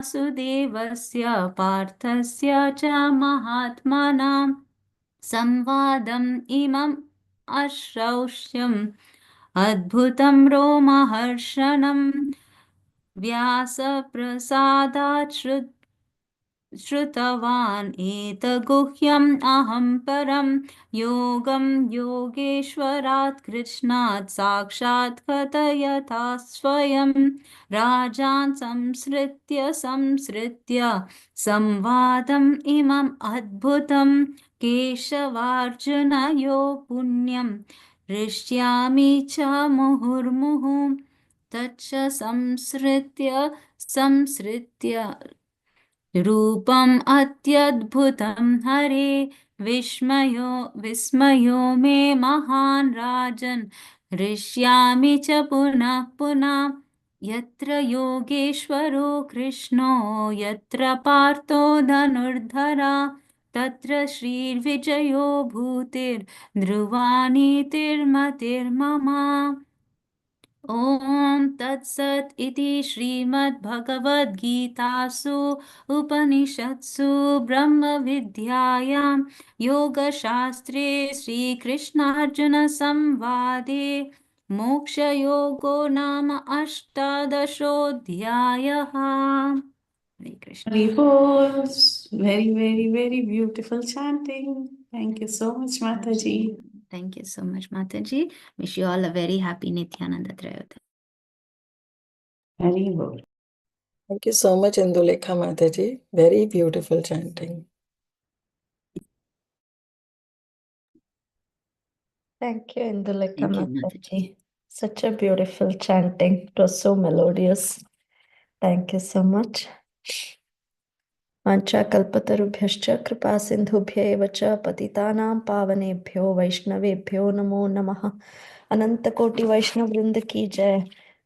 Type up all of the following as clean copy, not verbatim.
वासुदेवस्य पार्थस्य च महात्मनां संवादम् इमम् अश्रौष्यम् अद्भुतं रोमहर्षणं व्यासप्रसादात् श्रुतवान् एतगुह्यम् अहं परं योगं योगेश्वरात् कृष्णात् साक्षात् कथयथा स्वयं राजान् संसृत्य संवादम् इमम् अद्भुतं केशवार्जुनयो पुण्यं हृष्यामि च मुहुर्मुहुः तच्च संसृत्य रूपम् अत्यद्भुतं हरे विस्मयो मे महान् राजन् हृष्यामि च पुनः पुनः यत्र योगेश्वरो कृष्णो यत्र पार्थो धनुर्धरा तत्र श्रीर्विजयो भूतिर्ध्रुवानीतिर्मतिर्मम ॐ तत्सत् इति श्रीमद्भगवद्गीतासु उपनिषत्सु ब्रह्मविद्यायां योगशास्त्रे श्रीकृष्णार्जुनसंवादे मोक्षयोगो नाम अष्टादशोऽध्यायः। हरे Krishna. Haribol, very, very, very beautiful chanting. Thank you so much, Mataji. Thank you so much, Mataji. Wish you all a very happy Nityananda Trayodasi. Haribol. Thank you so much, Indulekha Mataji. Very beautiful chanting. Thank you, Indulekha Thank you, Mataji. Such a beautiful chanting. It was so melodious. Thank you so much. वाञ्छाकल्पतरुभ्यश्च कृपा सिन्धुभ्य एव च पतितानां पावनेभ्यो वैष्णवेभ्यो नमो नमः। अनंतकोटि वैष्णव वृंद की जय।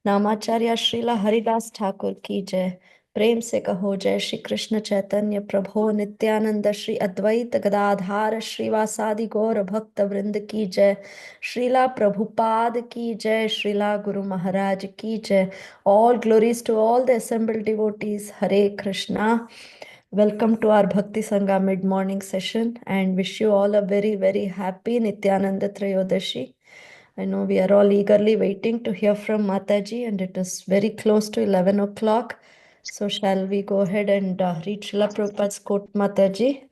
नामाचार्य श्रीला हरिदास ठाकुर की जय। प्रेम से कहो जय श्री कृष्ण चैतन्य प्रभो नित्यानंद श्री अद्वैत गदाधार श्रीवासादि गौर भक्त वृंद की जय। श्रीला प्रभुपाद की जय। श्रीला गुरु महाराज की जय। All glories to all the assembled devotees. Hare Krishna. Welcome to our Bhakti Sangha mid-morning session and wish you all a very, very happy Nityananda Trayodashi. I know we are all eagerly waiting to hear from Mataji and it is very close to 11 o'clock. So shall we go ahead and read Srila Prabhupada's quote, Mataji?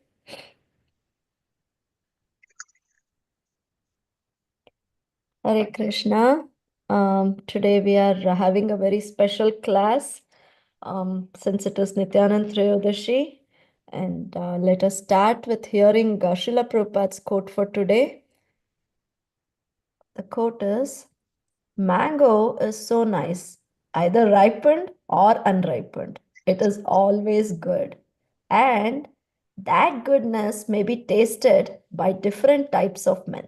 Hare Krishna. Today we are having a very special class since it is Nityananda Trayodashi. And let us start with hearing Srila Prabhupada's quote for today. The quote is, "Mango is so nice, either ripened or unripened. It is always good. And that goodness may be tasted by different types of men.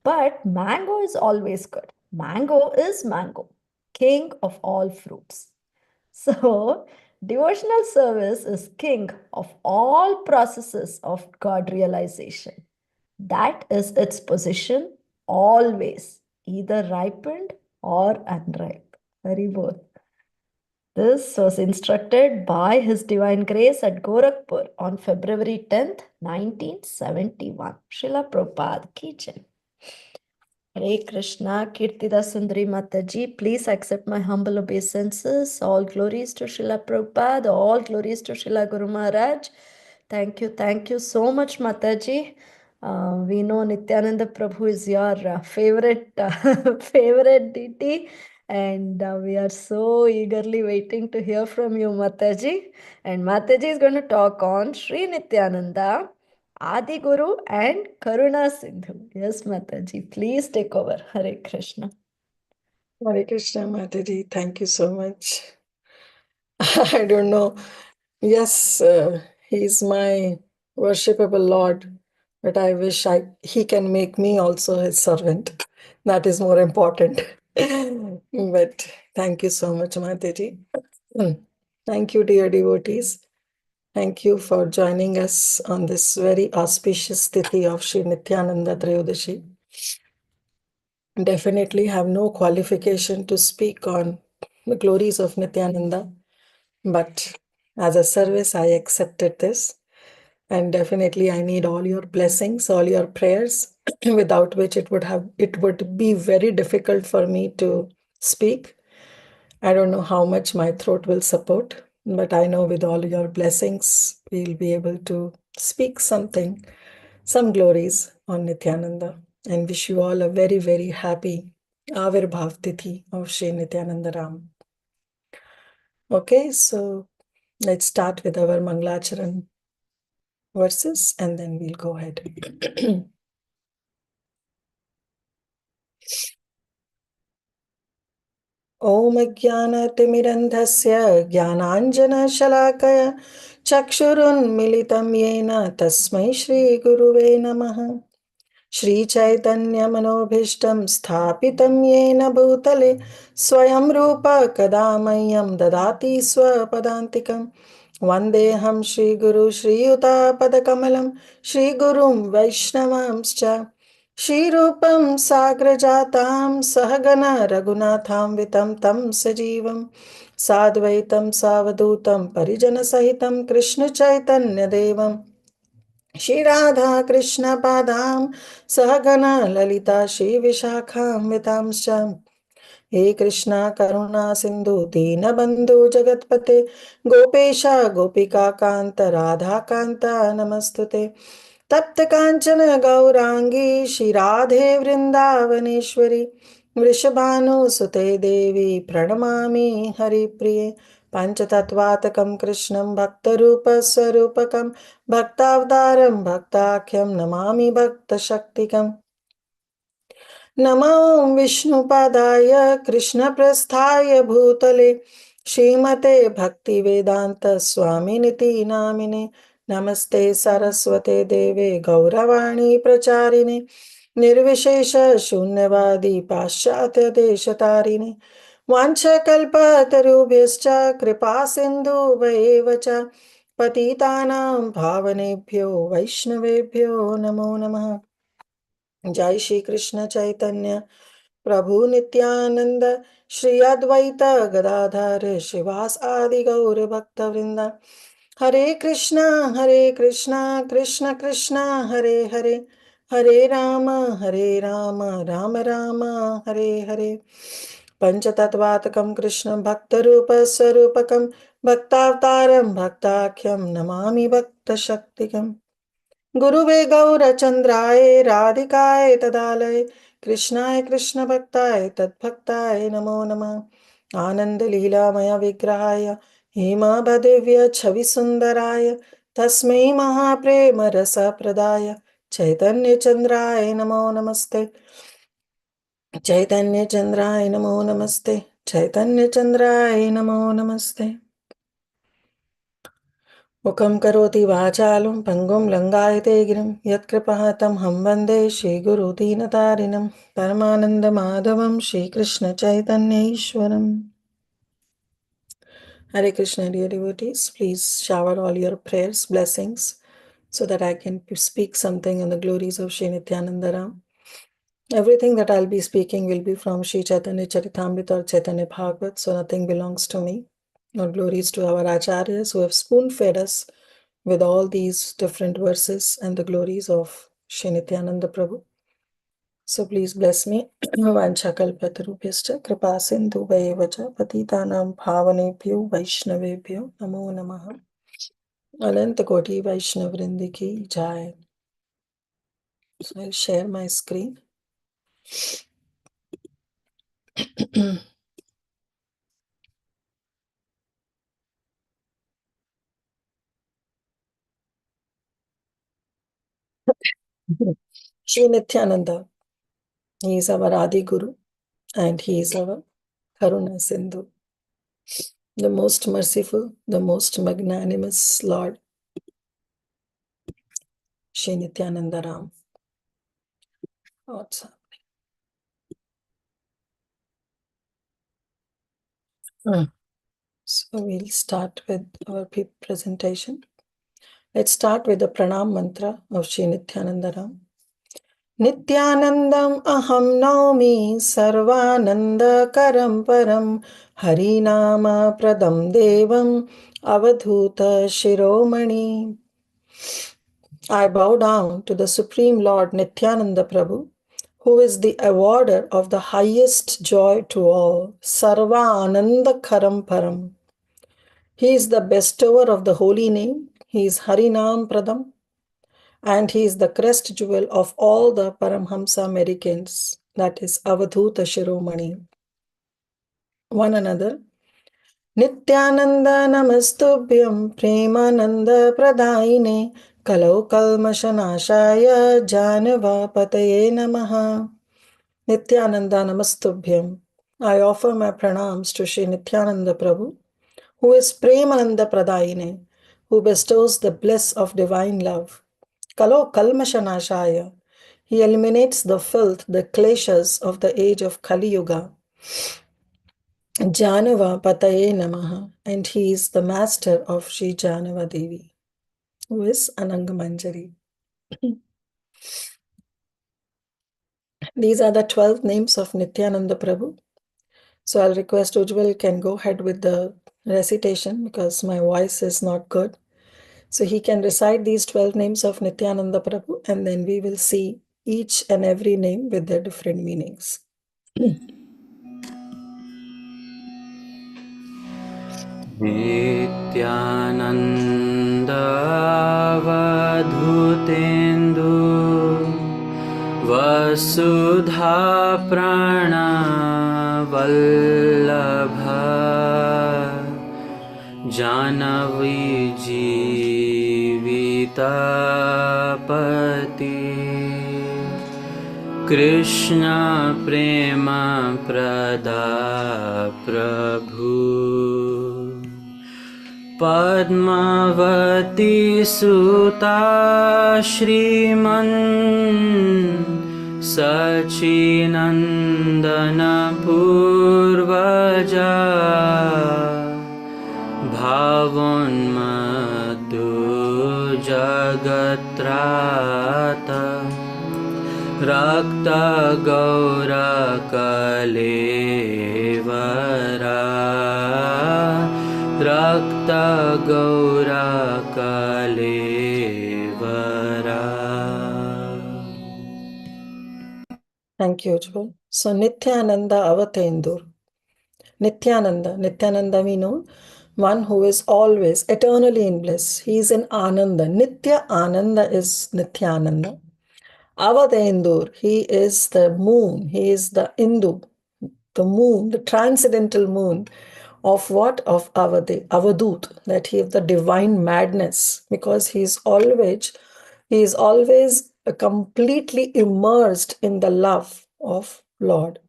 But mango is always good. Mango is mango, king of all fruits." So, devotional service is king of all processes of God realization. That is its position always, either ripened or unripe. Very good. This was instructed by His Divine Grace at Gorakhpur on February 10th, 1971. Srila Prabhupada ki jai. Hare Krishna, Kirtida Sundari Mataji, please accept my humble obeisances. All glories to Srila Prabhupada, all glories to Srila Guru Maharaj. Thank you so much, Mataji. We know Nityananda Prabhu is your favorite favorite deity, and we are so eagerly waiting to hear from you, Mataji. And Mataji is going to talk on Sri Nityananda, Adi Guru and Karuna Sindhu. Yes, Mataji, please take over. Hare Krishna. Hare Krishna Mataji. Thank you so much. I don't know. Yes, he's my worshipable Lord, but I wish he can make me also his servant. That is more important. But thank you so much, Mataji. Thank you, dear devotees. Thank you for joining us on this very auspicious tithi of Sri Nityananda Trayodashi. Definitely have no qualification to speak on the glories of Nityananda, but As a service, I accepted this. And definitely I need all your blessings, all your prayers, without which it would be very difficult for me to speak. I don't know how much my throat will support, but I know with all your blessings, we'll be able to speak something, some glories on Nityananda, and wish you all a very, very happy Avirbhav Tithi of Shri Nityananda Ram. Okay, so let's start with our Mangalacharan verses and then we'll go ahead. ॐ ज्ञानतिमिरन्धस्य ज्ञानाञ्जनशलाकया चक्षुरुन्मिलितं येन तस्मै श्रीगुरुवे नमः। श्रीचैतन्यमनोभीष्टं स्थापितं येन भूतले स्वयं रूप कदा मह्यं ददाति स्वपदान्तिकं। वन्देऽहं श्रीगुरु श्रीयुतापदकमलं श्रीगुरुं वैष्णवांश्च श्रीरूपं साग्रजातां सहगना रघुनाथान्वितं तं सजीवं साद्वैतं सावधूतं परिजनसहितं कृष्णचैतन्यदेवं श्रीराधा कृष्णपादां सहगना ललिता श्रीविशाखान्वितांश्च हे कृष्णा करुणा सिंधु दीनबंधु जगतपते गोपेशा गोपिका कांत राधा कांता नमस्तुते तप्त कांचन गौरांगी श्रीराधे वृंदावनेश्वरी वृषभानुसुते देवी प्रणमामि हरिप्रिये पंचतत्वात्मकं कृष्णं भक्तरूपस्वरूपकं भक्तावतारं भक्ताख्यं नमामि भक्तशक्तिकम् नमो विष्णुपादाय कृष्णप्रस्थाय भूतले श्रीमते भक्तिवेदांत स्वामिनिति नामिने नमस्ते सरस्वते देवे गौरवाणी प्रचारिणे निर्विशेष शून्यवादी पाश्चात्य देशतारिणे वाञ्छकल्पतरुभ्यश्च कृपा सिन्धुभ्येव च पतितानां पावनेभ्यो वैष्णवेभ्यो नमो नमः। जय श्री कृष्ण चैतन्य प्रभु नित्यानंद श्री अद्वैत गदाधर शिवास आदि गौर भक्त वृंद हरे कृष्णा कृष्ण कृष्णा हरे हरे हरे राम राम राम हरे हरे पंचतत्वात्मकं कृष्ण भक्त रूप स्वरूपकं भक्तावतारं भक्ताख्यं नमामि भक्तशक्तिकम् गुरुवे गौरचंद्राय राधिकाय तदालय कृष्णाय कृष्ण भक्ताय तद्भक्ताय नमो नमः आनंद लीलामय विग्रहाय हेमाभदिव्य छवि सुंदराय तस्मै महाप्रेम रस प्रदाय चैतन्य चंद्राय नमो नमस्ते चैतन्य चंद्राय नमो नमस्ते चैतन्य चंद्राय नमो नमस्ते मुखं करोति वाचालं पङ्गुं लङ्घयते गिरिं यत्कृपातं हं वन्दे श्रीगुरुदीनतारिणं परमानन्दमाधवं श्रीकृष्णचैतन्यैश्वरम् Hare Krishna, dear devotees, please shower all your prayers, blessings, so that I can speak something on the glories of Shri Nityananda Ram. Everything that I'll be speaking will be from Shri Chaitanya Charitamrita or Chaitanya Bhagavat, so nothing belongs to me. All glories to our acharyas who have spoon-fed us with all these different verses and the glories of Shri Nityananda Prabhu. So please bless me. Vanchakalpatarubhyascha kripa sindhu vayevacha patitanam bhavanebhyo vaishnavebhyo namo namaha. Ananta Koti Vaishnavvrindi ki jai. So I'll share my screen. Shri Nityananda, he is our Adi Guru and he is our Karuna Sindhu, the most merciful, the most magnanimous Lord, Shri Nityananda Ram. What's happening? So we'll start with our presentation. Let's start with the pranam mantra of Shri Nityananda Ram. Nityanandam aham naumi sarvananda karam param harinama pradam devam Avadhuta Shiromani. I bow down to the Supreme Lord Nityananda Prabhu, who is the awarder of the highest joy to all, Sarva Ananda Karam Param. He is the bestower of the holy name, he is Harinam Pradam, and he is the crest jewel of all the Paramhamsa Americans, that is Avadhuta Shiromani. One another. Nityananda Namastubhyam Premananda Pradaine Kalau Kalmashanashaya Janava Pataye Namaha. Nityananda Namastubhyam. I offer my pranams to Sri Nityananda Prabhu, who is Premananda Pradaine, who bestows the bliss of divine love. Kalo Kalmashanashaya. He eliminates the filth, the kleshas of the age of Kali Yuga. Janava Pataye Namaha, and he is the master of Sri Janava Devi, who is Anangamanjari. These are the 12 names of Nityananda Prabhu. So I'll request Ujjwal can go ahead with the recitation because my voice is not good. So he can recite these 12 names of Nityananda Prabhu, and then we will see each and every name with their different meanings. Nityananda Vadhutendu Vasudha Prana Vallabha Janavi Jivitapati Krishna Prema Prada Prabhu Padmavati Sutta Shriman Sachinandana Purvaja Bhavonmatu Jagatrata Rakta Gaura Kalevara Rakta Gaura Kalevara. Thank you, Ujjwal. So Nityananda Avatendur. Nityananda we know, one who is always eternally in bliss. He is in Ananda. Nitya Ananda is Nityananda. Avatendur, he is the moon. He is the Indu, the moon, the transcendental moon of what? Of Avadut, that he is the divine madness, because he is always completely immersed in the love of Lord.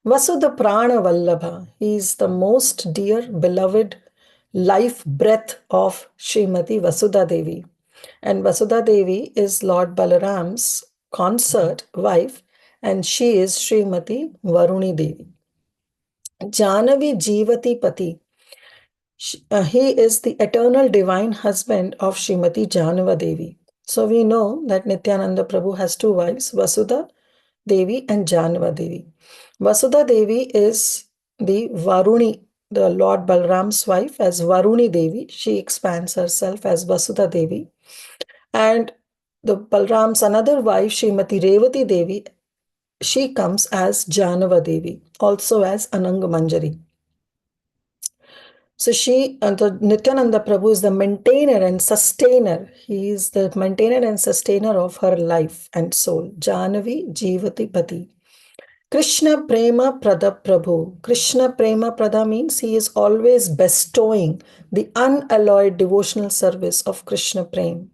Vasudha Prana Vallabha, he is the most dear, beloved life breath of Srimati Vasudha Devi. And Vasudha Devi is Lord Balaram's consort wife, and she is Srimati Varuni Devi. Janavi Jivati Pati. He is the eternal divine husband of Srimati Janava Devi. So we know that Nityananda Prabhu has two wives, Vasudha Devi and Janava Devi. Vasudha Devi is the Varuni, the Lord Balram's wife, as Varuni Devi. She expands herself as Vasudha Devi. And the Balram's another wife, Srimati Revati Devi, she comes as Janava Devi, also as Anangamanjari. So the Nityananda Prabhu is the maintainer and sustainer. He is the maintainer and sustainer of her life and soul. Janavi Jivati Pati. Krishna Prema Prada Prabhu. Krishna Prema Prada means he is always bestowing the unalloyed devotional service of Krishna Prem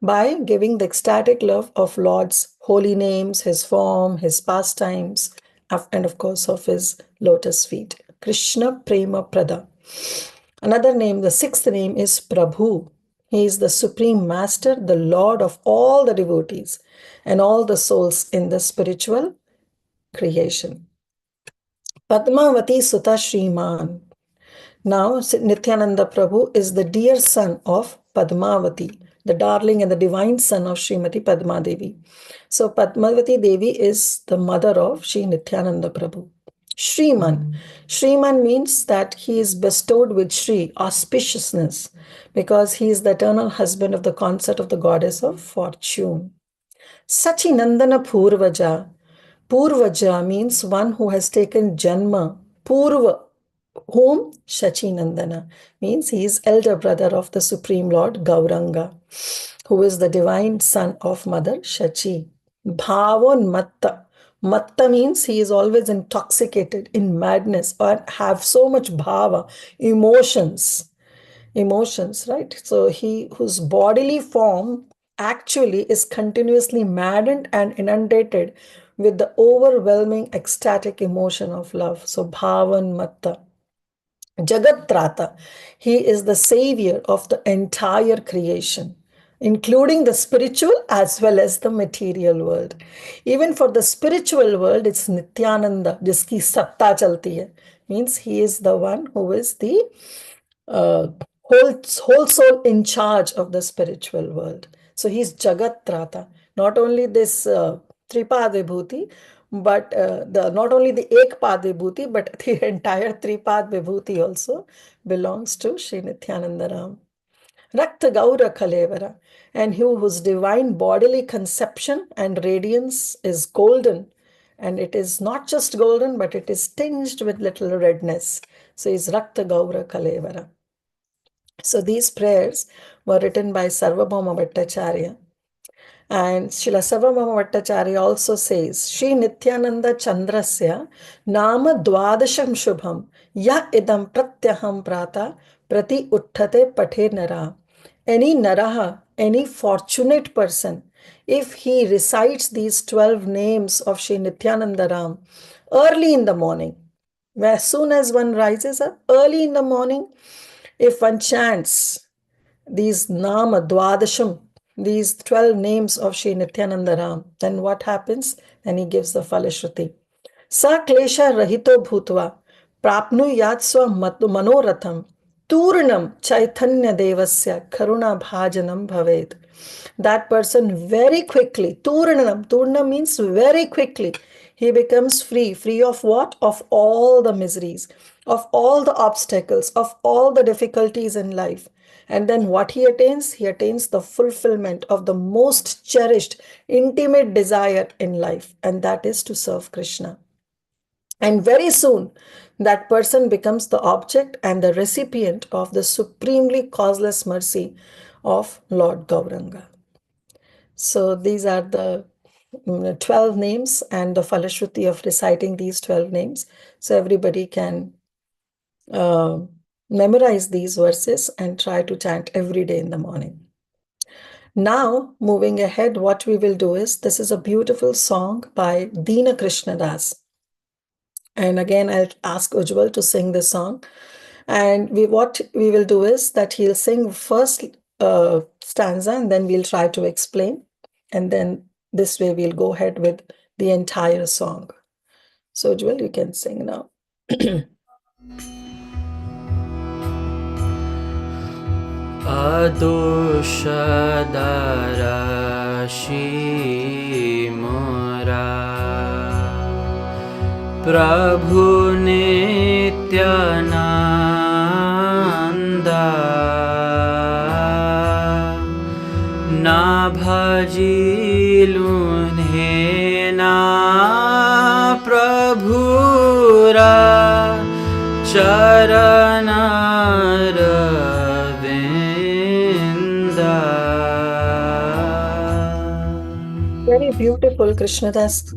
by giving the ecstatic love of Lord's holy names, his form, his pastimes, and of course of his lotus feet. Krishna Prema Prada. Another name, the sixth name is Prabhu. He is the Supreme Master, the Lord of all the devotees and all the souls in the spiritual creation. Padmavati Sutta Shriman. Now, Nityananda Prabhu is the dear son of Padmavati, the darling and the divine son of Srimati Padma Devi. So, Padmavati Devi is the mother of Sri Nityananda Prabhu. Shriman. Shriman means that he is bestowed with Shri, auspiciousness, because he is the eternal husband of the consort of the goddess of fortune. Sachinandana Purvaja. Purvaja means one who has taken Janma. Purva, whom? Shachinandana means he is elder brother of the Supreme Lord Gauranga, who is the divine son of Mother Shachi. Bhavon Matta. Matta means he is always intoxicated in madness or have so much bhava, emotions, right? So he whose bodily form actually is continuously maddened and inundated with the overwhelming ecstatic emotion of love. So Bhavan Matta. Jagat he is the savior of the entire creation, including the spiritual as well as the material world. Even for the spiritual world, it's Nityananda, jiski satta chalti hai. Means he is the one who is the uh, whole soul in charge of the spiritual world. So he's Jagat Trata. Not only this Tripad Vibhuti, but the not only the Ekpad Vibhuti, but the entire Tripad Vibhuti also belongs to Sri Nityananda Ram. Rakta Gaura Kalevara, and he whose divine bodily conception and radiance is golden. And it is not just golden, but it is tinged with little redness. So is Rakta Gaura Kalevara. So these prayers were written by Sarvabhauma Bhattacharya. And Srila Sarvabhauma Bhattacharya also says, Sri Nityananda Chandrasya Nama Dwadasham Shubham Ya Idam Pratyaham Prata Prati Utthate Pathe Nara. Any Naraha, any fortunate person, if he recites these 12 names of Sri Nityananda Ram early in the morning, as soon as one rises up, early in the morning, if one chants these Nama Dwadasham, these 12 names of Sri Nityananda Ram, then what happens? Then he gives the Falashruti. Sa klesha rahito bhutva prapnu yatsva manoratham turnam chaitanya devasya karuna bhajanam bhaved. That person very quickly, turna means very quickly, he becomes free of what? Of all the miseries, of all the obstacles, of all the difficulties in life. And then what he attains? He attains the fulfillment of the most cherished, intimate desire in life, and that is to serve Krishna. And very soon, that person becomes the object and the recipient of the supremely causeless mercy of Lord Gauranga. So these are the 12 names and the Falashruti of reciting these 12 names. So everybody can memorize these verses and try to chant every day in the morning. Now, moving ahead, what we will do is, this is a beautiful song by Dina Krishna Das. And again, I'll ask Ujjwal to sing the song. And what we will do is that he'll sing first stanza and then we'll try to explain. And then this way we'll go ahead with the entire song. So Ujjwal, you can sing now. Adoshadarashi Mora Prabhu Nityananda Na bhajilunhe na Prabhura Charanara Very beautiful Krishnadas,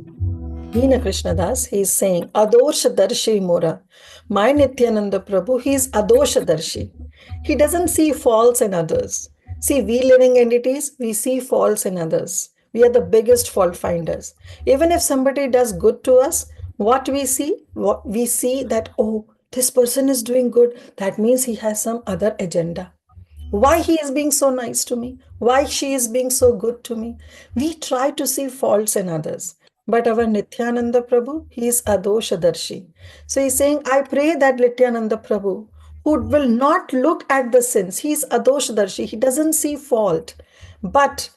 Dina Krishnadas, he is saying, Adosha Darshi Mora. My Nityananda Prabhu, he is Adosha Darshi. He doesn't see faults in others. See, we living entities, we see faults in others. We are the biggest fault finders. Even if somebody does good to us, what we see that, oh, this person is doing good. That means he has some other agenda. Why he is being so nice to me, why she is being so good to me. We try to see faults in others. But our Nityananda Prabhu, he is Adoshadarshi. So he's saying, I pray that Nityananda Prabhu, who will not look at the sins, he is Adoshadarshi, he doesn't see fault. But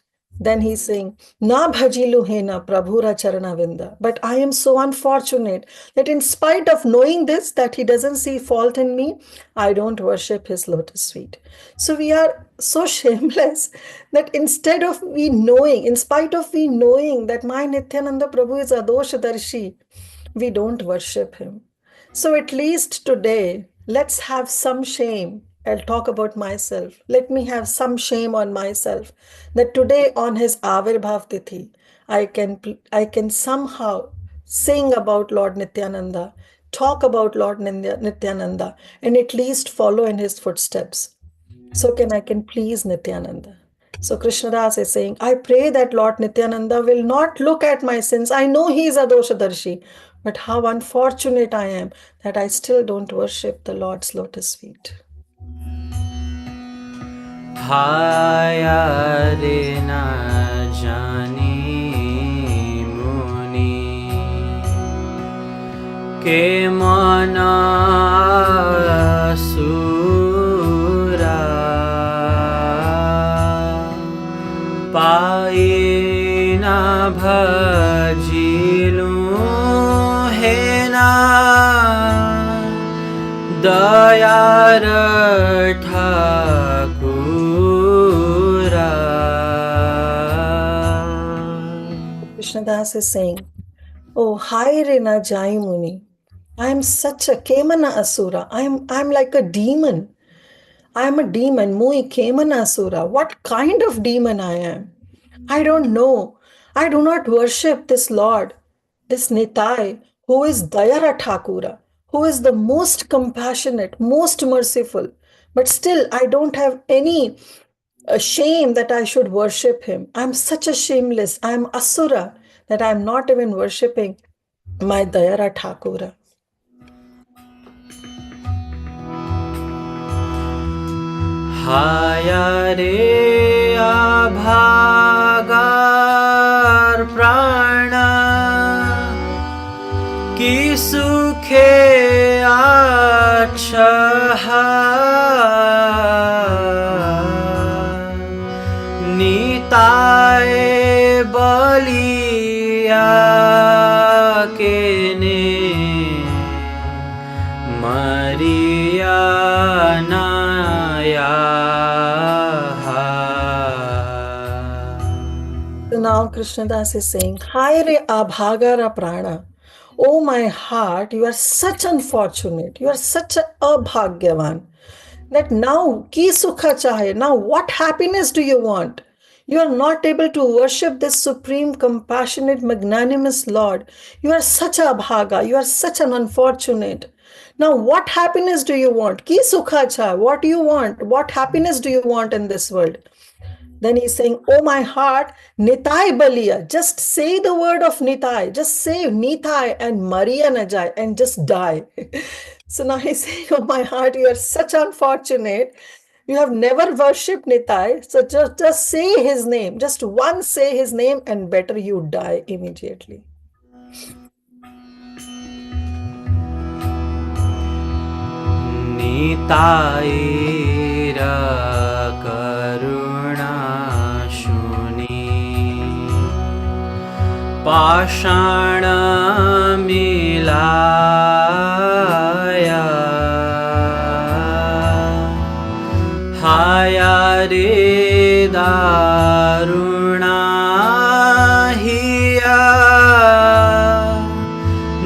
Then he's saying, Na bhajilu hena prabhura charana vinda. But I am so unfortunate that in spite of knowing this, that he doesn't see fault in me, I don't worship his lotus feet. So we are so shameless that instead of we knowing, in spite of we knowing that my Nityananda Prabhu is Adoshadarshi, we don't worship him. So at least today, let's have some shame. I'll talk about myself. Let me have some shame on myself that today on his Avirbhav Tithi, I can somehow sing about Lord Nityananda, talk about Lord Nityananda, and at least follow in his footsteps. So I can please Nityananda. So Krishnadas is saying, I pray that Lord Nityananda will not look at my sins. I know he is a doshadarshi, but how unfortunate I am that I still don't worship the Lord's lotus feet. Haya re na jani muni ke mana sura pai na bhajilu hena dayar Thakura. Krishnadas is saying, Oh, hi Rena Jai Muni. I'm such a Kemana Asura. I'm like a demon. I'm a demon. Mui Kemana Asura. What kind of demon I am? I don't know. I do not worship this Lord, this Nitai, who is Dayara Thakura, who is the most compassionate, most merciful. But still, I don't have any shame that I should worship him. I'm such a shameless. I'm Asura that I'm not even worshipping my Dayara Thakura. Haya re abhagar prana ki sukhe acha nitaye baliya ke ne Maria So now Krishnadas is saying, Hi re abhagara prana. Oh my heart, you are such unfortunate. You are such a abhagyavan. That now, ki sukha chahe. Now, what happiness do you want? You are not able to worship this supreme, compassionate, magnanimous Lord. You are such a abhaga. You are such an unfortunate. Now, what happiness do you want? Ki sukha cha. What do you want? What happiness do you want in this world? Then he's saying, Oh my heart, Nitai Baliya. Just say the word of Nitai. Just say Nitai and Maria Najai and just die. So now he's saying, Oh my heart, you are such unfortunate. You have never worshipped Nitai. So just say his name. Just once say his name and better you die immediately. Nitaira Karuna Shuni Pashana Milaya Haya re Daruna Hiya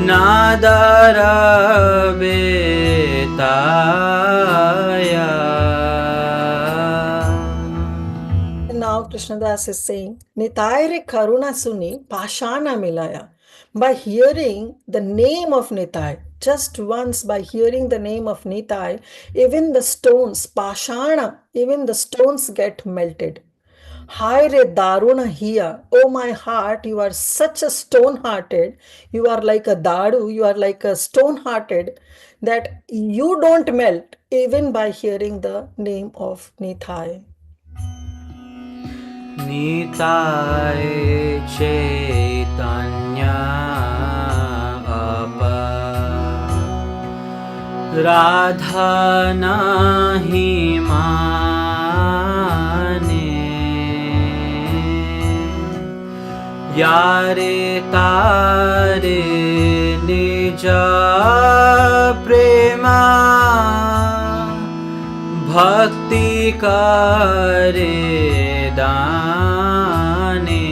Nadara And now Krishnadas is saying, Nitai re Karuna Suni Pashana Milaya. By hearing the name of Nitai, just once by hearing the name of Nitai, even the stones, Pashana, even the stones get melted. Hi re Daruna hiya. Oh my heart, you are such a stone-hearted. You are like a Daru, you are like a stone-hearted that you don't melt even by hearing the name of Nitai. Nitai Chaitanya Apa Radha Nahi Mane Yare tare nija prema bhakti kare dane.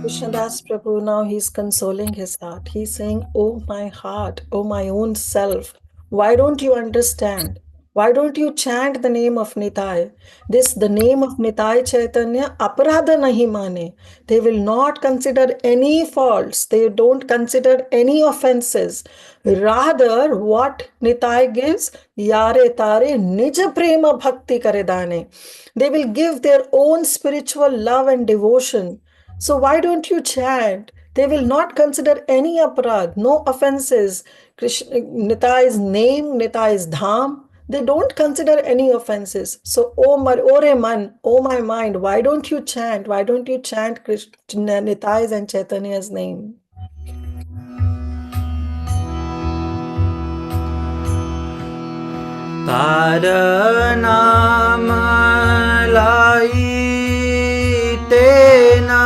Krishnadas Prabhu, now he's consoling his heart. He's saying, "Oh, my heart, oh, my own self, why don't you understand? Why don't you chant the name of Nitai? The name of Nitai Chaitanya, aparadha nahi mane. They will not consider any faults. They don't consider any offenses. Rather, what Nitai gives? Yare tare nija prema bhakti kare dane. They will give their own spiritual love and devotion. So why don't you chant? They will not consider any aparad, no offenses. Krishna, Nitai's name, Nitai's dham, they don't consider any offenses. So, Ore man, oh my mind, why don't you chant? Why don't you chant Krishna, Nitai's and Chaitanya's name? Tara naam lai tena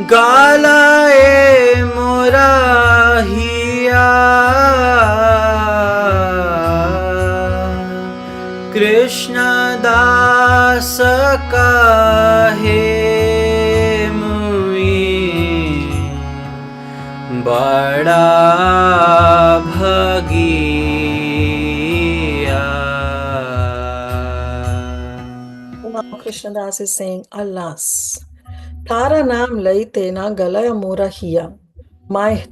galae morahiya Krishna das kahe mui bada bhagiya. Now Krishnadas is saying, alas, Tara naam laite na galaya morahiya. My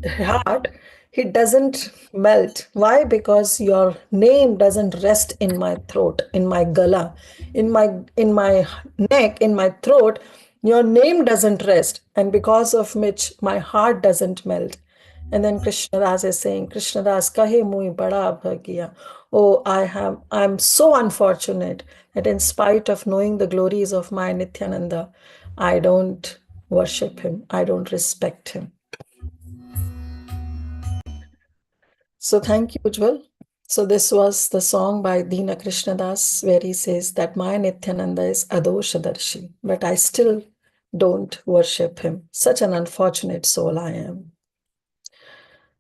heart, it doesn't melt. Why? Because your name doesn't rest in my throat, in my gala, in my neck, in my throat. Your name doesn't rest, and because of which my heart doesn't melt. And then Krishnadas is saying, Krishnadas kahe mui bada bhagiya. Oh, I'm so unfortunate that in spite of knowing the glories of my Nityananda, I don't worship him. I don't respect him. So thank you, Ujjwal. So this was the song by Dina Krishnadas where he says that my Nityananda is Adoshadarshi, but I still don't worship him. Such an unfortunate soul I am.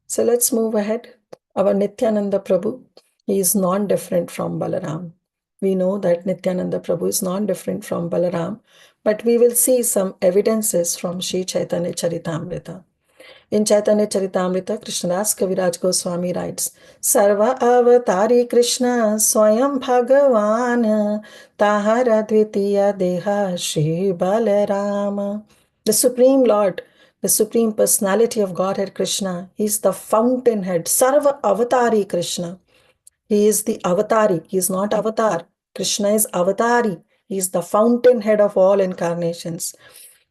So let's move ahead. Our Nityananda Prabhu, he is non-different from Balaram. We know that Nityananda Prabhu is non-different from Balaram, but we will see some evidences from Sri Chaitanya Charitamrita. In Chaitanya Charitamrita, Krishnadas Kaviraj Goswami writes, Sarva avatari Krishna Swayam Bhagavan Tahara Dvitiya Deha Shri Balarama. The Supreme Lord, the Supreme Personality of Godhead Krishna, he is the fountainhead, Sarva avatari Krishna. He is the avatari, he is not avatar. Krishna is avatari, he is the fountainhead of all incarnations.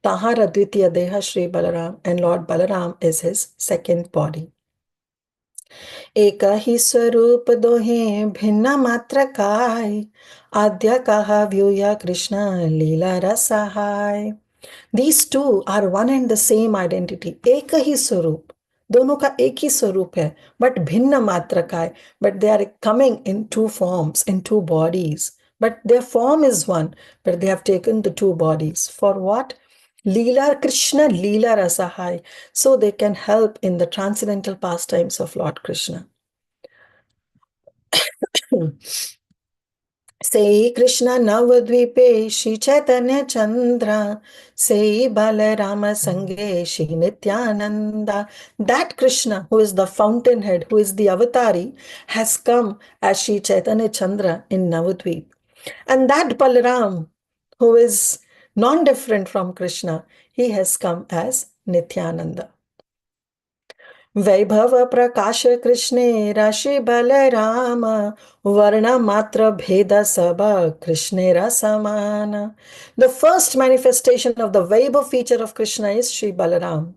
Tahara Dvitiya Deha Shri Balaram, and Lord Balaram is his second body. Eka hi swarup dohe bhinna matra kai, adya kaha vyuya Krishna lila rasahai. These two are one and the same identity. Eka hi swarup. दोनों का एक ही स्वरूप है, but भिन्न मात्रा का है, but they are coming in two forms, in two bodies. But their form is one, but they have taken the two bodies. For what? Leela Krishna, Leela Rasahai, so they can help in the transcendental pastimes of Lord Krishna. Say Krishna Navadvipe Shri Chaitanya Chandra, say Balarama Sange Shri Nityananda. That Krishna, who is the fountainhead, who is the avatari, has come as Shri Chaitanya Chandra in Navadvip. And that Balaram, who is non-different from Krishna, he has come as Nityananda. Vaibhava Prakasha Krishne Rashi Balarama Varna Matra Bheda Sabha Krishnera Samana. The first manifestation of the Vaibhav feature of Krishna is Sri Balaram.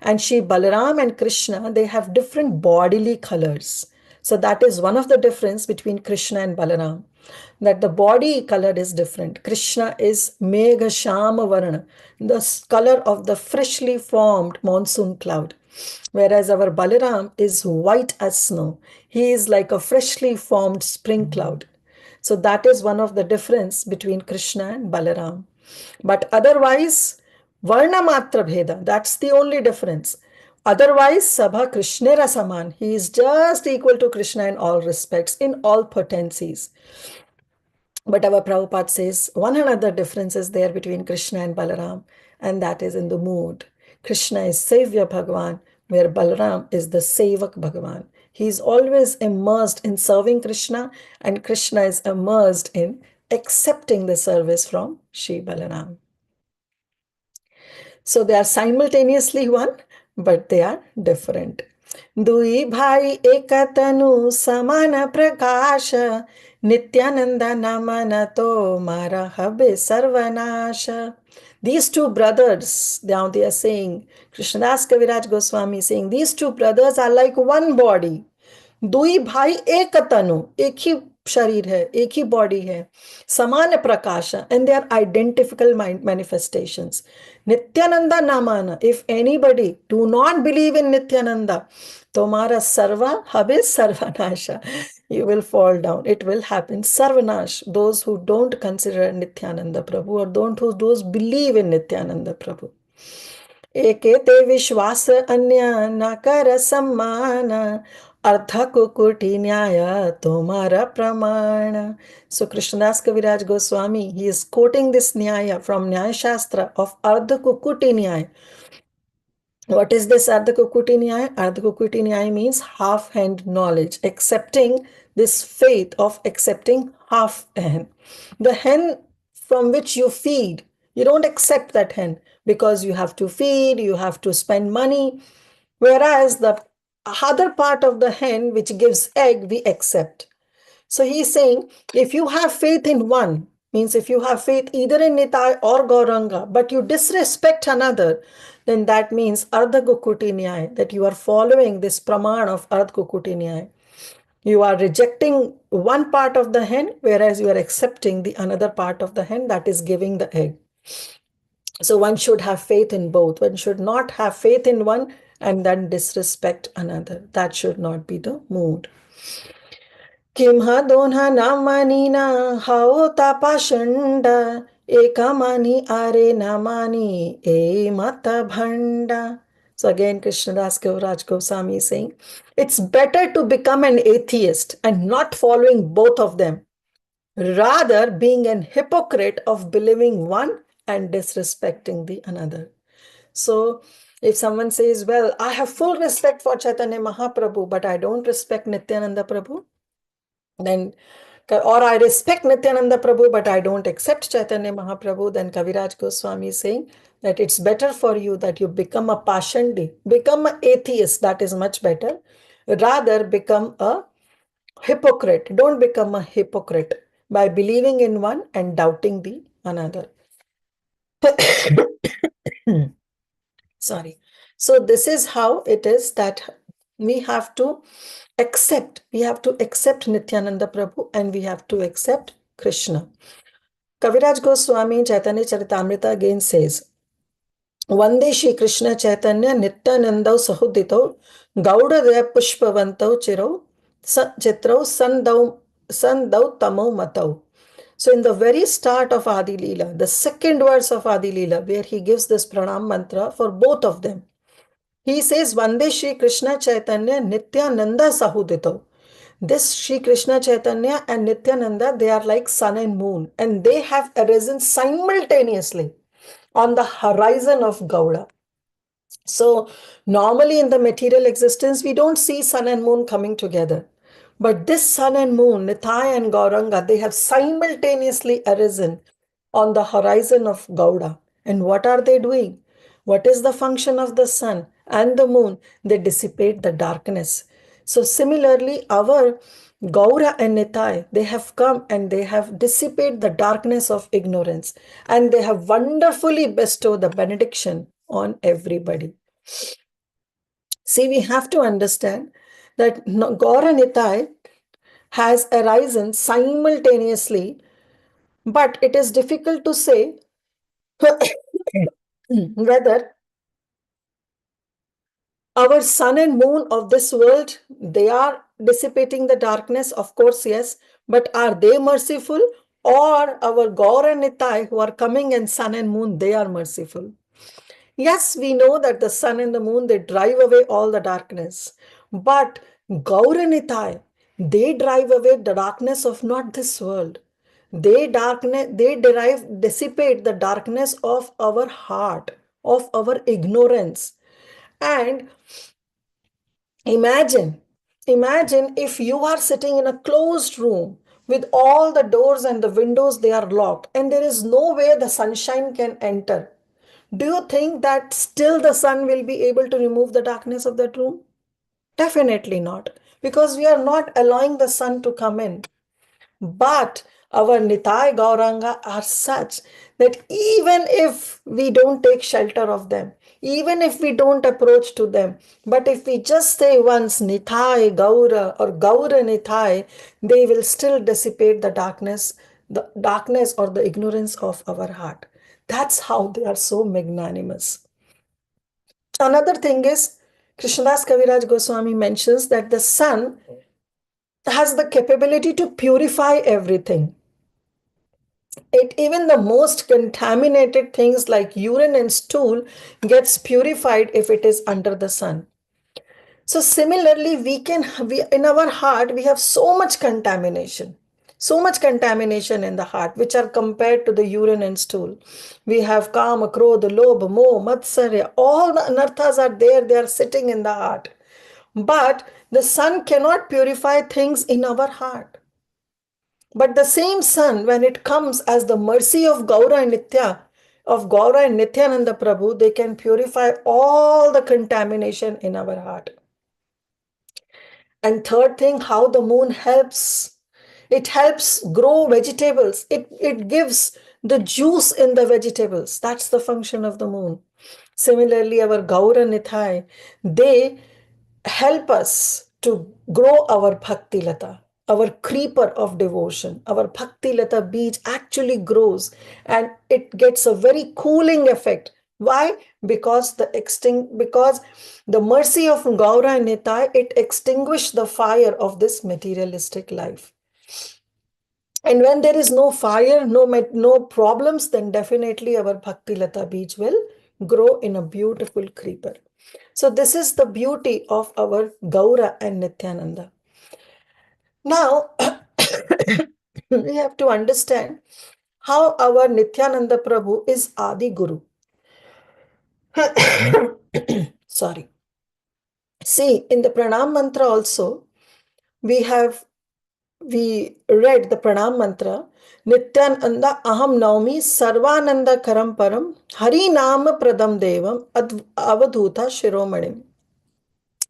And Sri Balaram and Krishna, they have different bodily colors. So that is one of the difference between Krishna and Balaram, that the body color is different. Krishna is Megha Shama Varna, the color of the freshly formed monsoon cloud. Whereas our Balaram is white as snow. He is like a freshly formed spring cloud. So that is one of the difference between Krishna and Balaram. But otherwise, Varna Matra Bheda, that's the only difference. Otherwise, Sabha Krishnera Saman. He is just equal to Krishna in all respects, in all potencies. But our Prabhupada says one another difference is there between Krishna and Balaram, and that is in the mood. Krishna is Sevya Bhagavan, where Balaram is the Sevak Bhagavan. He is always immersed in serving Krishna, and Krishna is immersed in accepting the service from Shri Balaram. So they are simultaneously one, but they are different. दुई भाई एक तनु समान प्रकाश नित्यानंद नामन तो मारा हबे सर्वनाश. These two brothers, now they are saying, Krishnadas Kaviraj Goswami saying, these two brothers are like one body. दुई भाई एक तनु, एक ही शरीर है, एक ही बॉडी है, समान प्रकाश, and they are identical manifestations. Nityananda namana, if anybody do not believe in Nityananda, tomara sarva habe sarvanasha. You will fall down. It will happen. Sarvanash, those who don't consider Nityananda Prabhu or those believe in Nityananda Prabhu. एके ते विश्वास अन्य न कर सम्मान अर्थ कुकुटी न्याय तुम्हारा प्रमाण. So Krishnadas Kaviraj Goswami, he is quoting this nyaya from Nyaya Shastra of Ardha Kukuti Nyaya. What is this Ardha Kukuti Nyaya? Ardha Kukuti Nyaya means half-hand knowledge, accepting this faith of accepting half a hen. The hen from which you feed, you don't accept that hen because you have to feed, you have to spend money. Whereas the other part of the hen which gives egg, we accept. So he's saying, if you have faith in one, means if you have faith either in Nitai or Gauranga, but you disrespect another, then that means Ardha Kukuti Nyaya, that you are following this praman of Ardha Kukuti Nyaya. You are rejecting one part of the hen, whereas you are accepting the another part of the hen that is giving the egg. So one should have faith in both. One should not have faith in one and then disrespect another. That should not be the mood. किम्हा दोन्हा नामानी ना हाओ तापाषंड एका मानी आरे नामानी ए mata bhanda. So again, Krishnadas Kaviraj Goswami is saying, it's better to become an atheist and not following both of them, rather being an hypocrite of believing one and disrespecting the another. So if someone says, well, I have full respect for Chaitanya Mahaprabhu, but I don't respect Nityananda Prabhu, then, or I respect Nityananda Prabhu, but I don't accept Chaitanya Mahaprabhu, then Kaviraj Goswami is saying that it's better for you that you become a Pashandi, become an atheist, that is much better. Rather become a hypocrite. Don't become a hypocrite by believing in one and doubting the another. Sorry. So this is how it is that we have to accept Nityananda Prabhu and we have to accept Krishna. Kaviraj Goswami Chaitanya Charitamrita again says, Vande Shri Krishna Chaitanya Nityananda Sahudito Gaudadaya Pushpavantau Chirau Chitrau Sandau Tamau Matau. So in the very start of Adi Leela, the second verse of Adi Leela, where he gives this pranam mantra for both of them, he says, Vande Shri Krishna Chaitanya Nityananda Sahudito. This Shri Krishna Chaitanya and Nityananda, they are like sun and moon, and they have arisen simultaneously on the horizon of Gauda. So normally in the material existence, we don't see sun and moon coming together. But this sun and moon, Nitai and Gauranga, they have simultaneously arisen on the horizon of Gauda. And what are they doing? What is the function of the sun and the moon? They dissipate the darkness. So similarly, our Gaura and Nitai, they have come and they have dissipated the darkness of ignorance. And they have wonderfully bestowed the benediction on everybody. See, we have to understand that Gaura Nitai has arisen simultaneously, but it is difficult to say whether our sun and moon of this world, they are dissipating the darkness? Of course, yes. But are they merciful? Or our Gaur and Nitai, who are coming, and sun and moon, they are merciful? Yes, we know that the sun and the moon, they drive away all the darkness. But Gaur and Nitai, they drive away the darkness of not this world. Dissipate the darkness of our heart, of our ignorance. And imagine if you are sitting in a closed room with all the doors and the windows, they are locked, and there is no way the sunshine can enter. Do you think that still the sun will be able to remove the darkness of that room? Definitely not, because we are not allowing the sun to come in. But our Nitai Gauranga are such that even if we don't take shelter of them, even if we don't approach to them, but if we just say once Nitai Gaura or Gaura Nitai, they will still dissipate the darkness or the ignorance of our heart. That's how they are so magnanimous. Another thing is, Krishnadas Kaviraj Goswami mentions that the sun has the capability to purify everything. Even the most contaminated things like urine and stool gets purified if it is under the sun. So similarly, in our heart, we have so much contamination in the heart, which are compared to the urine and stool. We have kama, krodha, lobha, moh, matsarya, all the anarthas are there, they are sitting in the heart. But the sun cannot purify things in our heart. But the same sun, when it comes as the mercy of Gaura and Nityananda Prabhu, they can purify all the contamination in our heart. And third thing, how the moon helps. It helps grow vegetables. It gives the juice in the vegetables. That's the function of the moon. Similarly, our Gaura Nithai, they help us to grow our Bhakti Lata, our creeper of devotion. Our Bhakti Lata beach actually grows and it gets a very cooling effect. Why? Because the mercy of Gaura and Nitai, it extinguished the fire of this materialistic life. And when there is no fire, no problems, then definitely our Bhakti Lata beach will grow in a beautiful creeper. So this is the beauty of our Gaura and Nityananda. Now, we have to understand how our Nityananda Prabhu is Adi Guru. Sorry. See, in the Pranam Mantra also, we read the Pranam Mantra, Nityananda Aham Naumi Sarvananda Karam Param Hari Nama Pradam Devam Avadhuta Shiromanim.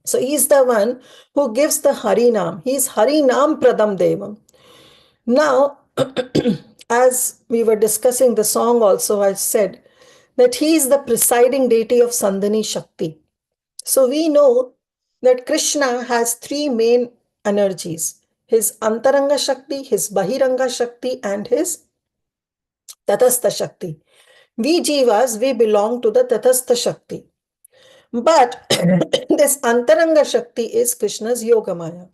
So he is the one who gives the Harinam. He is Harinam Pradam Devam. Now, as we were discussing the song also, I said that he is the presiding deity of Sandhani Shakti. So we know that Krishna has three main energies: his Antaranga Shakti, his Bahiranga Shakti, and his Tatastha Shakti. We Jivas, we belong to the Tatastha Shakti. But this Antaranga Shakti is Krishna's Yogamaya.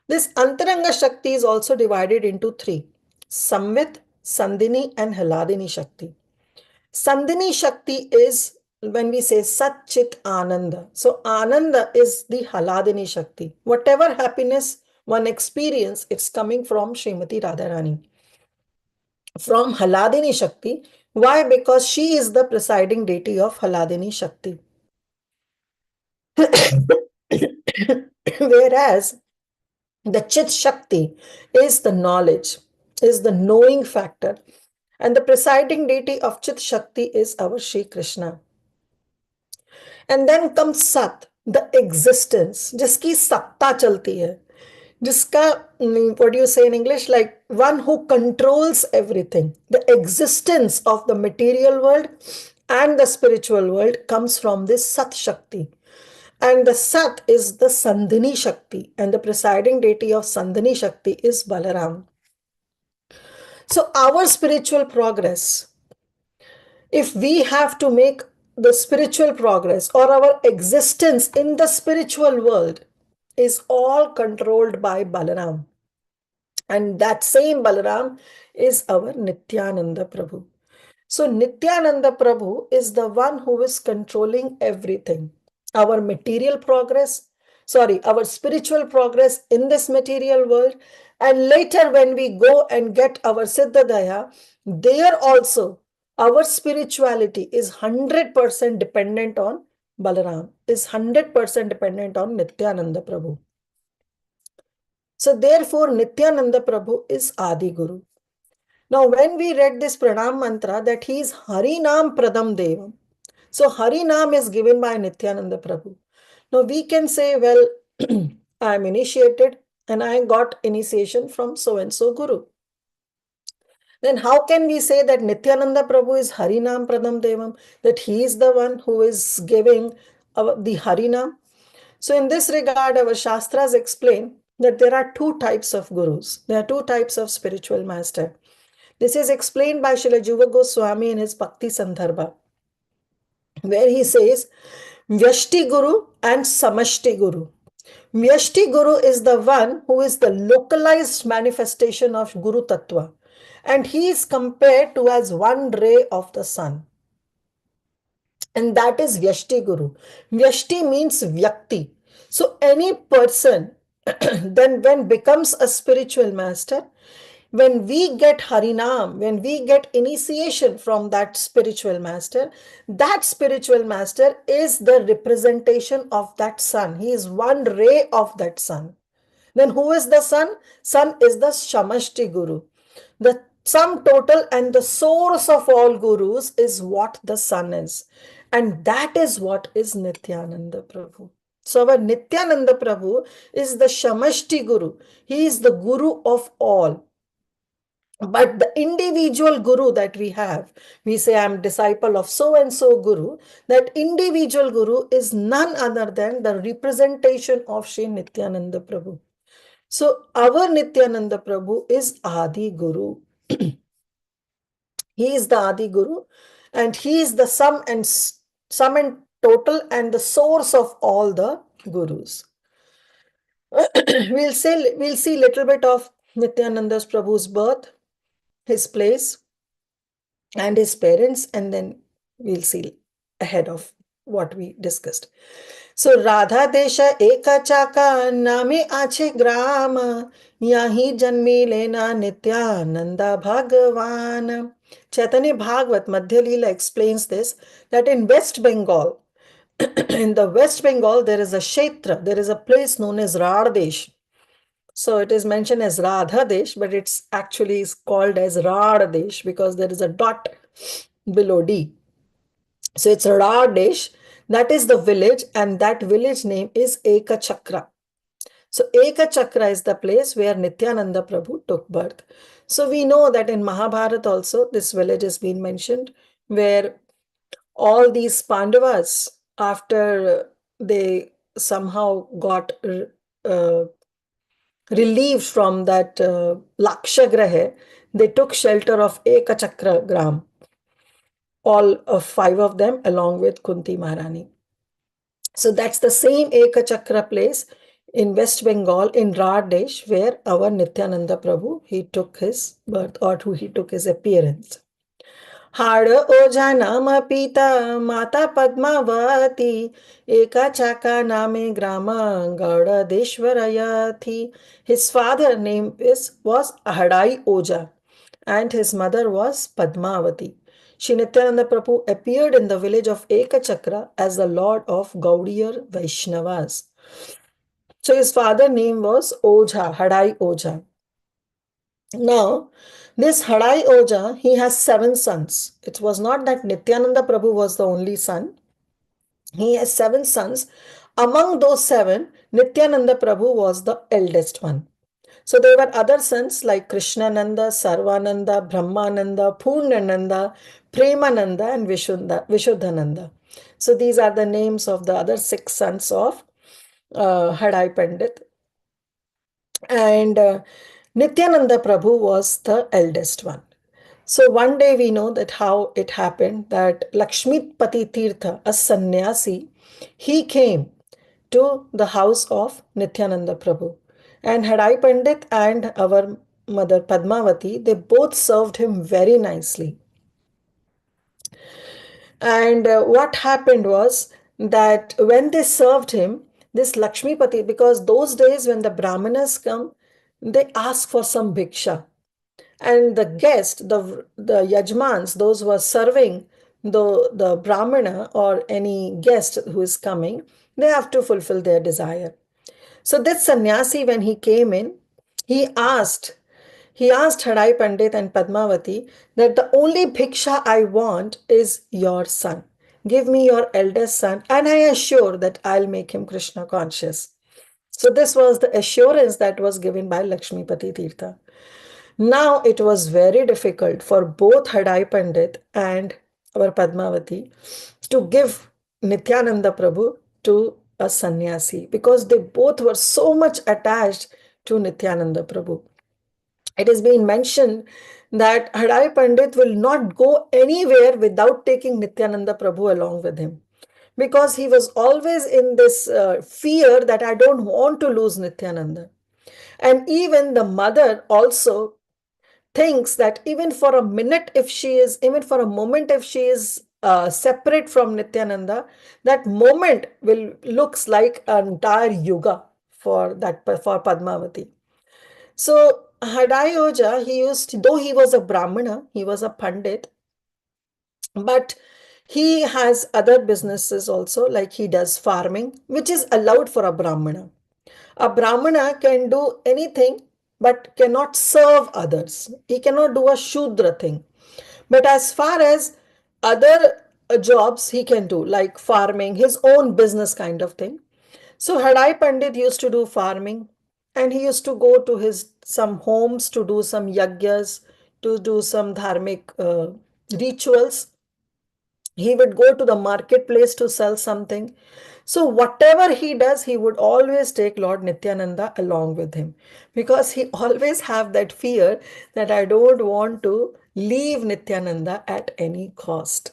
This Antaranga Shakti is also divided into three: Samvit, Sandhini, and Hladini Shakti. Sandhini Shakti is when we say Sat Chit Ananda. So Ananda is the Hladini Shakti. Whatever happiness one experience, it's coming from Srimati Radharani, from Hladini Shakti. Why? Because she is the presiding deity of Hladini Shakti. Whereas the Chit Shakti is the knowledge, is the knowing factor. And the presiding deity of Chit Shakti is our Shri Krishna. And then comes Sat, the existence, jiski satta chalti hai. Jiska, what do you say in English? Like one who controls everything. The existence of the material world and the spiritual world comes from this Sat Shakti. And the Sat is the Sandhini Shakti. And the presiding deity of Sandhini Shakti is Balaram. So our spiritual progress, if we have to make the spiritual progress or our existence in the spiritual world, is all controlled by Balaram. And that same Balaram is our Nityananda Prabhu. So Nityananda Prabhu is the one who is controlling everything. Our material progress, our spiritual progress in this material world. And later when we go and get our Siddhadaya, there also our spirituality is 100% dependent on Balaram, is 100% dependent on Nityananda Prabhu. So therefore Nityananda Prabhu is Adi Guru. Now, when we read this Pranam mantra that he is Harinam Pradam Devam. So, Harinam is given by Nityananda Prabhu. Now, we can say, well, I am initiated and I got initiation from so and so Guru. Then, how can we say that Nityananda Prabhu is Harinam Pradam Devam? That he is the one who is giving the Harinam? So, in this regard, our Shastras explain that there are two types of Gurus. There are two types of spiritual master. This is explained by Srila Jiva Goswami in his Bhakti Sandarbha, where he says, Vyashti Guru and Samashti Guru. Vyashti Guru is the one who is the localized manifestation of Guru Tattva, and he is compared to as one ray of the sun. And that is Vyashti Guru. Vyashti means Vyakti. So any person then when becomes a spiritual master, when we get Harinam, when we get initiation from that spiritual master is the representation of that sun. He is one ray of that sun. Then who is the sun? Sun is the Shamashti Guru. The sum total and the source of all gurus is what the sun is. And that is what is Nityananda Prabhu. So our Nityananda Prabhu is the Shamashti Guru. He is the Guru of all. But the individual Guru that we have, we say I am disciple of so and so Guru, that individual Guru is none other than the representation of Sri Nityananda Prabhu. So our Nityananda Prabhu is Adi Guru. He is the Adi Guru and he is the sum and total and the source of all the Gurus. We'll see little bit of Nityananda's Prabhu's birth, his place and his parents, and then we'll see ahead of what we discussed. So Radha Desha Eka Chaka Name Ache Grama Yahi Janmi Lena Nityananda Bhagavan. Chaitanya Bhagavat Madhya Leela explains this, that in West Bengal, in the West Bengal, there is a Kshetra, there is a place known as Radhadesh. So it is mentioned as Radha Desh, but it's actually called as Radhadesh because there is a dot below D. So it's Radhadesh, that is the village, and that village name is Eka Chakra. So Eka Chakra is the place where Nityananda Prabhu took birth. So we know that in Mahabharata also this village has been mentioned, where all these Pandavas, after they somehow got relieved from that Lakshagraha, they took shelter of Eka Chakra Gram, all of 5 of them along with Kunti Maharani. So that's the same Eka Chakra place in West Bengal in Radhesh where our Nityananda Prabhu, he took his birth or he took his appearance. Hada Oja Nama Pita Mata Padmavati Eka Chaka Name Grama Gauda Deshwarayati. His father name was Hadai Oja and his mother was Padmavati. Shri Nityananda Prabhu appeared in the village of Eka Chakra as the Lord of Gaudiyar Vaishnavas. So his father name was Oja, Hadai Oja. Now, this Hadai Oja, he has 7 sons. It was not that Nityananda Prabhu was the only son. He has 7 sons. Among those 7, Nityananda Prabhu was the eldest one. So there were other sons like Krishnananda, Sarvananda, Brahmananda, Purnananda, Premananda and Vishuddhananda. So these are the names of the other 6 sons of Hadai Pandit. And Nityananda Prabhu was the eldest one. So one day we know that how it happened that Lakshmipati Tirtha, a sannyasi, he came to the house of Nityananda Prabhu. And Hadai Pandit and our mother Padmavati, they both served him very nicely. And what happened was that when they served him, this Lakshmipati, because those days when the Brahmanas come, they ask for some bhiksha. And the guest, the yajmans, those who are serving the Brahmana or any guest who is coming, they have to fulfill their desire. So this sannyasi, when he came in, he asked Hadai Pandit and Padmavati that the only bhiksha I want is your son. Give me your eldest son, and I assure that I'll make him Krishna conscious. So this was the assurance that was given by Lakshmipati Tirtha. Now it was very difficult for both Hadai Pandit and our Padmavati to give Nityananda Prabhu to a sannyasi because they both were so much attached to Nityananda Prabhu. It has been mentioned that Hadai Pandit will not go anywhere without taking Nityananda Prabhu along with him because he was always in this fear that I don't want to lose Nityananda. And even the mother also thinks that even for a minute, even for a moment, if she is separate from Nityananda, that moment looks like an entire yuga for Padmavati. So Hadai Oja, though he was a Brahmana, he was a Pandit, but he has other businesses also, like he does farming, which is allowed for a Brahmana. A Brahmana can do anything but cannot serve others. He cannot do a Shudra thing. But as far as other jobs he can do, like farming, his own business kind of thing. So Hadai Pandit used to do farming, and he used to go to some homes to do some yagyas, to do some dharmic rituals. He would go to the marketplace to sell something. So whatever he does, he would always take Lord Nityananda along with him because he always have that fear that I don't want to leave Nityananda at any cost.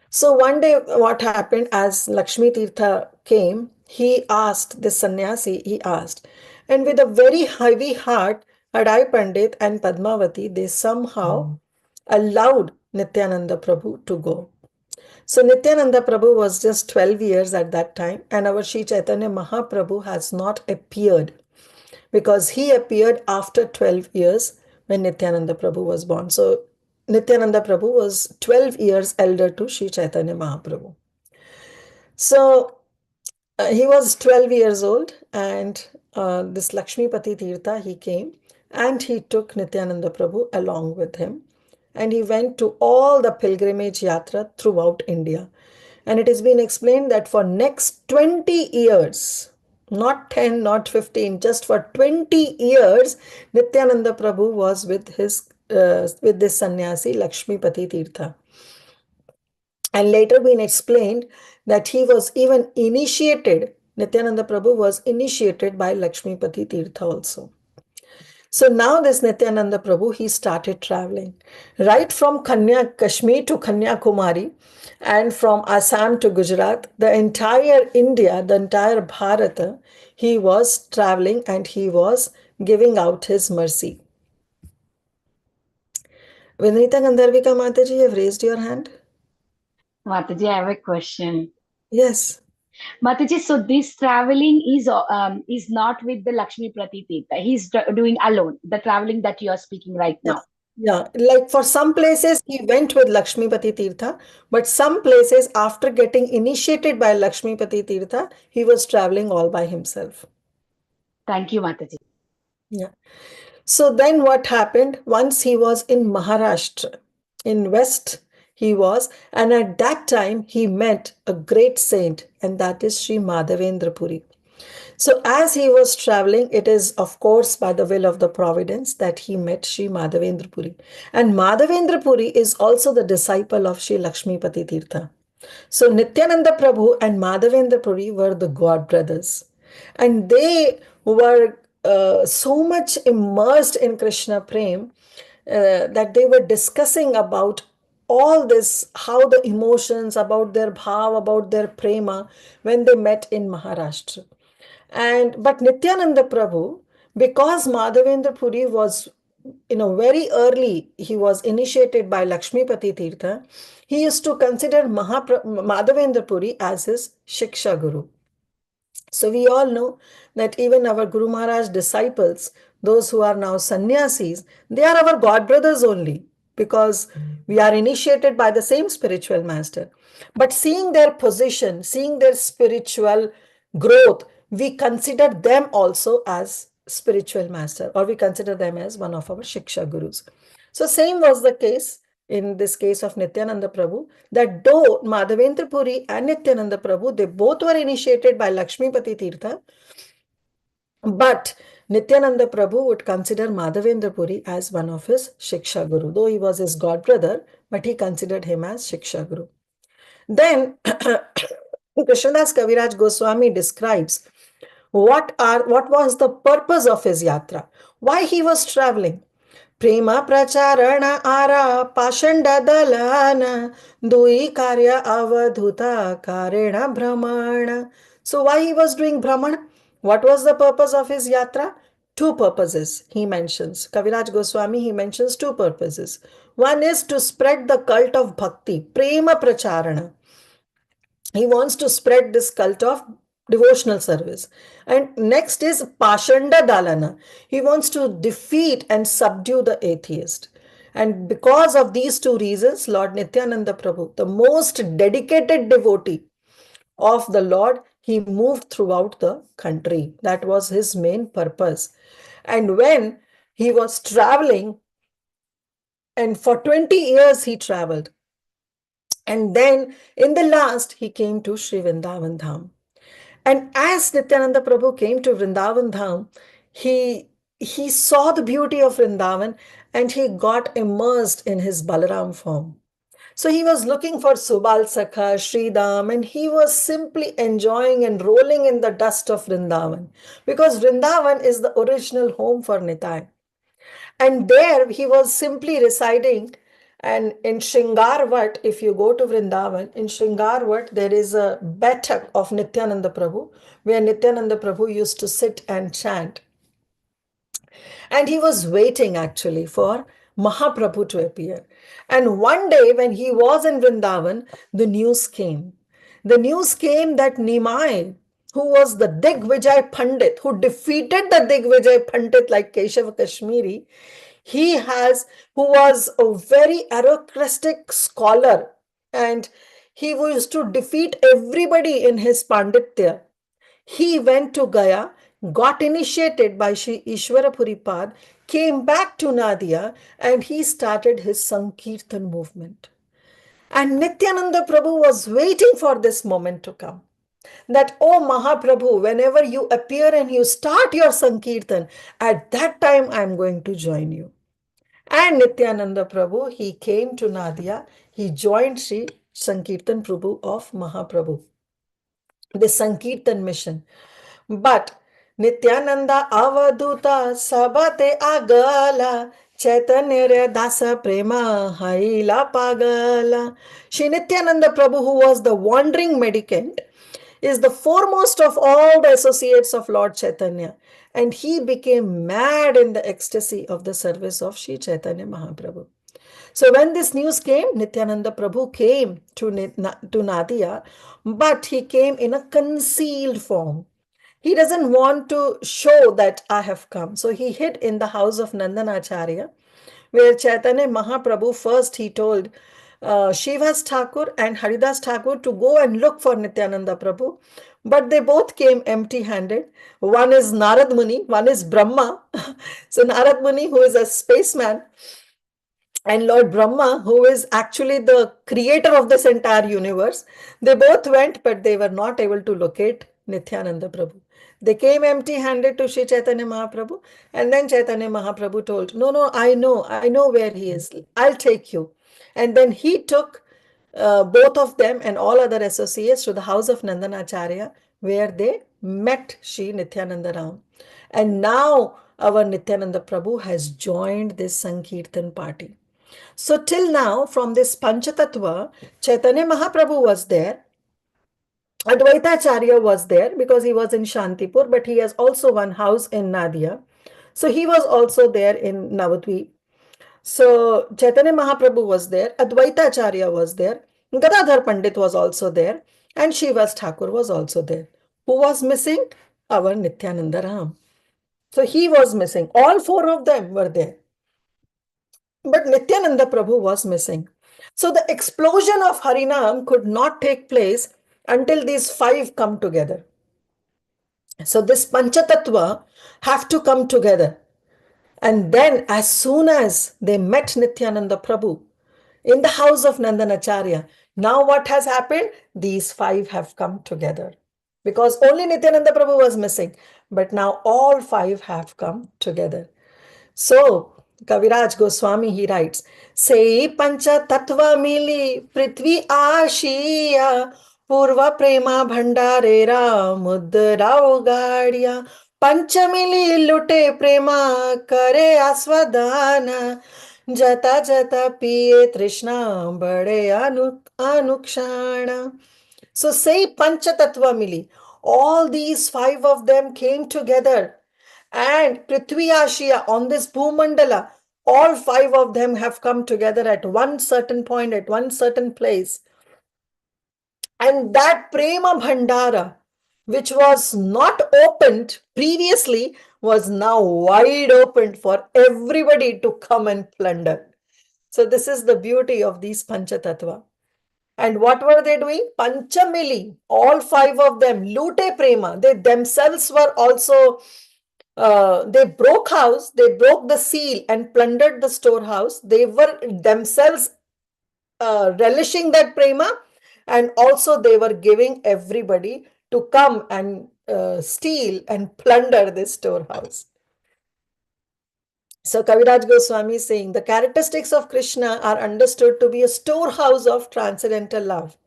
So one day what happened, as Lakshmi Tirtha came, he asked, this sannyasi, he asked, and with a very heavy heart, Hadai Pandit and Padmavati, they somehow allowed Nityananda Prabhu to go. So Nityananda Prabhu was just 12 years at that time, and our Sri Chaitanya Mahaprabhu has not appeared because he appeared after 12 years when Nityananda Prabhu was born. So Nityananda Prabhu was 12 years elder to Sri Chaitanya Mahaprabhu. So he was 12 years old, and this Lakshmipati Tirtha, he came and he took Nityananda Prabhu along with him. And he went to all the pilgrimage yatra throughout India. And it has been explained that for next 20 years, not 10, not 15, just for 20 years, Nityananda Prabhu was with this sannyasi, Lakshmipati Tirtha. And later been explained that he was even initiated, Nityananda Prabhu was initiated by Lakshmipati Tirtha also. So now this Nityananda Prabhu, he started traveling right from Kashmir to Kanyakumari and from Assam to Gujarat, the entire India, the entire Bharata, he was traveling and he was giving out his mercy. Vinita Gandharvika Mataji, you have raised your hand? Mataji, I have a question. Yes. Mataji, so this traveling is not with the Lakshmi Pratitita. He's doing alone, the traveling that you are speaking right now. Yeah, like for some places he went with Lakshmipati Tirtha, but some places after getting initiated by Lakshmipati Tirtha, he was traveling all by himself. Thank you, Mataji. Yeah. So then what happened? Once he was in Maharashtra, in West he was, and at that time he met a great saint, and that is Sri Madhavendra Puri. So as he was traveling, it is of course by the will of the providence that he met Sri Madhavendra Puri. And Madhavendra Puri is also the disciple of Sri Lakshmipati Tirtha. So Nityananda Prabhu and Madhavendra Puri were the god brothers. And they were so much immersed in Krishna Prem that they were discussing about all this, how the emotions about their bhav, about their prema, when they met in Maharashtra. But Nityananda Prabhu, because Madhavendra Puri was, very early, he was initiated by Lakshmipati Tirtha, he used to consider Madhavendra Puri as his Shiksha Guru. So we all know that even our Guru Maharaj disciples, those who are now sannyasis, they are our god brothers only, because we are initiated by the same spiritual master. But seeing their position, seeing their spiritual growth, we consider them also as spiritual master, or we consider them as one of our Shiksha Gurus. So same was the case in this case of Nityananda Prabhu, that though Madhavendra Puri and Nityananda Prabhu, they both were initiated by Lakshmipati Tirtha, but Nityananda Prabhu would consider Madhavendra Puri as one of his Shiksha Guru. Though he was his god brother, but he considered him as Shiksha Guru. Then Krishnadas Kaviraj Goswami describes what was the purpose of his yatra, why he was traveling. Prema pracharana ara pashanda dalana dui karya avadhuta karena brahmana. So why he was doing brahmana? What was the purpose of his yatra? Two purposes he mentions. Kaviraj Goswami, he mentions two purposes. One is to spread the cult of bhakti, prema pracharana. He wants to spread this cult of devotional service. And next is Pashanda Dalana. He wants to defeat and subdue the atheist. And because of these two reasons, Lord Nityananda Prabhu, the most dedicated devotee of the Lord, he moved throughout the country. That was his main purpose. And when he was traveling, and for 20 years he traveled, and then in the last, he came to Sri Vrindavan Dham. And as Nityananda Prabhu came to Vrindavan Dham, he saw the beauty of Vrindavan and he got immersed in his Balaram form. So he was looking for Subal Sakha, Sridham, and he was simply enjoying and rolling in the dust of Vrindavan, because Vrindavan is the original home for Nitai. And there he was simply residing. And in Shringarvat, if you go to Vrindavan, in Shringarvat, there is a betak of Nityananda Prabhu, where Nityananda Prabhu used to sit and chant. And he was waiting actually for Mahaprabhu to appear. And one day when he was in Vrindavan, the news came. The news came that Nimai, who was the Digvijay Pandit, who defeated the Digvijay Pandit like Keshav Kashmiri, who was a very aristocratic scholar, and he used to defeat everybody in his Panditya. He went to Gaya, got initiated by Sri Ishwara Puripad, came back to Nadia, and he started his Sankirtan movement. And Nityananda Prabhu was waiting for this moment to come. That, oh Mahaprabhu, whenever you appear and you start your Sankirtan, at that time I am going to join you. And Nityananda Prabhu, he came to Nadia, he joined Sri Sankirtan Prabhu of Mahaprabhu, the Sankirtan mission. But Nityananda avaduta sabate agala Chaitanya dasa prema haila pagala. Shri Nityananda Prabhu, who was the wandering mendicant, is the foremost of all the associates of Lord Chaitanya, and he became mad in the ecstasy of the service of Sri Chaitanya Mahaprabhu. So when this news came, Nityananda Prabhu came to Nadia, but he came in a concealed form. He doesn't want to show that I have come. So he hid in the house of Nandanacharya, where Chaitanya Mahaprabhu first he told Shivas Thakur and Haridas Thakur to go and look for Nityananda Prabhu. But they both came empty-handed. One is Narad Muni, one is Brahma. So Narad Muni, who is a spaceman, and Lord Brahma, who is actually the creator of this entire universe, they both went, but they were not able to locate Nityananda Prabhu. They came empty-handed to Sri Chaitanya Mahaprabhu, and then Chaitanya Mahaprabhu told, no, I know where he is. I'll take you. And then he took both of them and all other associates to the house of Nandanacharya, where they met Sri Nityananda Ram. And now our Nityananda Prabhu has joined this Sankirtan party. So till now, from this Panchatattva, Chaitanya Mahaprabhu was there, Advaitacharya was there because he was in Shantipur, but he has also one house in Nadia. So he was also there in Navadvip. So Chaitanya Mahaprabhu was there, Advaitacharya was there, Gadadhar Pandit was also there, and Shivas Thakur was also there. Who was missing? Our Nityananda Ram. So he was missing. All four of them were there. But Nityananda Prabhu was missing. So the explosion of Harinam could not take place until these five come together. So this Panchatattva have to come together. And then as soon as they met Nityananda Prabhu in the house of Nandanacharya, now what has happened? These five have come together. Because only Nityananda Prabhu was missing. But now all five have come together. So, Kaviraj Goswami, he writes, Sei pancha tattva mili prithvi ashiya purva prema bhandarera mudra ugadia panchamili lute prema kare aswadana jata jata piye trishna bade anukshana. So, say pancha tattva mili. All these five of them came together. And Prithvi Ashiya, on this Bhumandala, all five of them have come together at one certain point, at one certain place. And that Prema Bhandara, which was not opened previously, was now wide open for everybody to come and plunder. So this is the beauty of these Panchatattva. And what were they doing? Panchamili, all five of them, Lute Prema, they themselves were also they broke house, they broke the seal and plundered the storehouse. They were themselves relishing that prema, and also they were giving everybody to come and steal and plunder this storehouse. So Kaviraj Goswami is saying the characteristics of Krishna are understood to be a storehouse of transcendental love.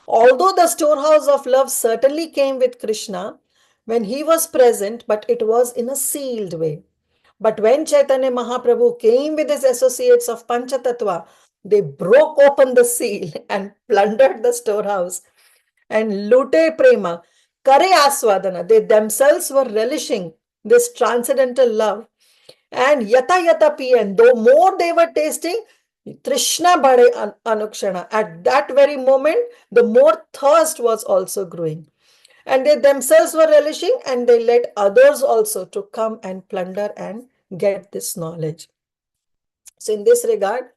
Although the storehouse of love certainly came with Krishna when he was present, but it was in a sealed way. But when Chaitanya Mahaprabhu came with his associates of Panchatattva, they broke open the seal and plundered the storehouse. And Lute Prema, Kare Aswadana, they themselves were relishing this transcendental love. And Yata Yata Piyan, though more they were tasting, Trishna Bade Anukshana. At that very moment, the more thirst was also growing. And they themselves were relishing, and they led others also to come and plunder and get this knowledge. So in this regard,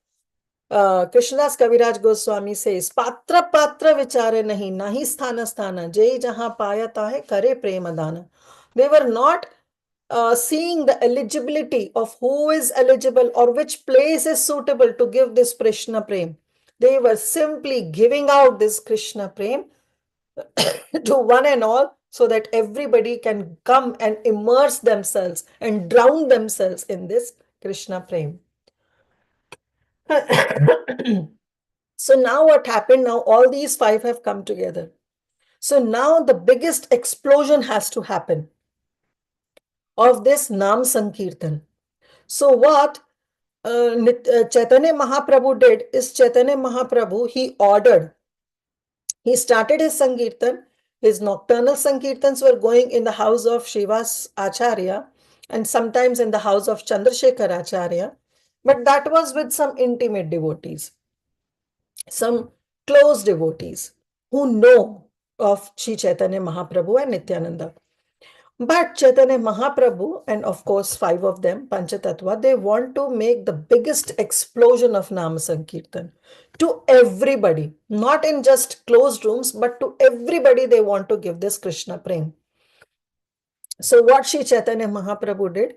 Krishnadas Kaviraj Goswami says, Patra Patra Vichare Nahi, Nahi Sthana Sthana, Jai Jahan Paya Tahe Kare Prema Dana. They were not seeing the eligibility of who is eligible or which place is suitable to give this Krishna Prem. They were simply giving out this Krishna Prem to one and all, so that everybody can come and immerse themselves and drown themselves in this Krishna Prem. So now what happened? Now all these five have come together. So now the biggest explosion has to happen of this Nam Sankirtan. So what Chaitanya Mahaprabhu did is, Chaitanya Mahaprabhu, he started his Sankirtan. His nocturnal Sankirtans were going in the house of Shivas Acharya and sometimes in the house of Chandrasekhar Acharya. But that was with some intimate devotees, some close devotees who know of Sri Chaitanya Mahaprabhu and Nityananda. But Chaitanya Mahaprabhu, and of course five of them, Panchatattva, they want to make the biggest explosion of Nama Sankirtan to everybody, not in just closed rooms, but to everybody they want to give this Krishna Prem. So what Sri Chaitanya Mahaprabhu did,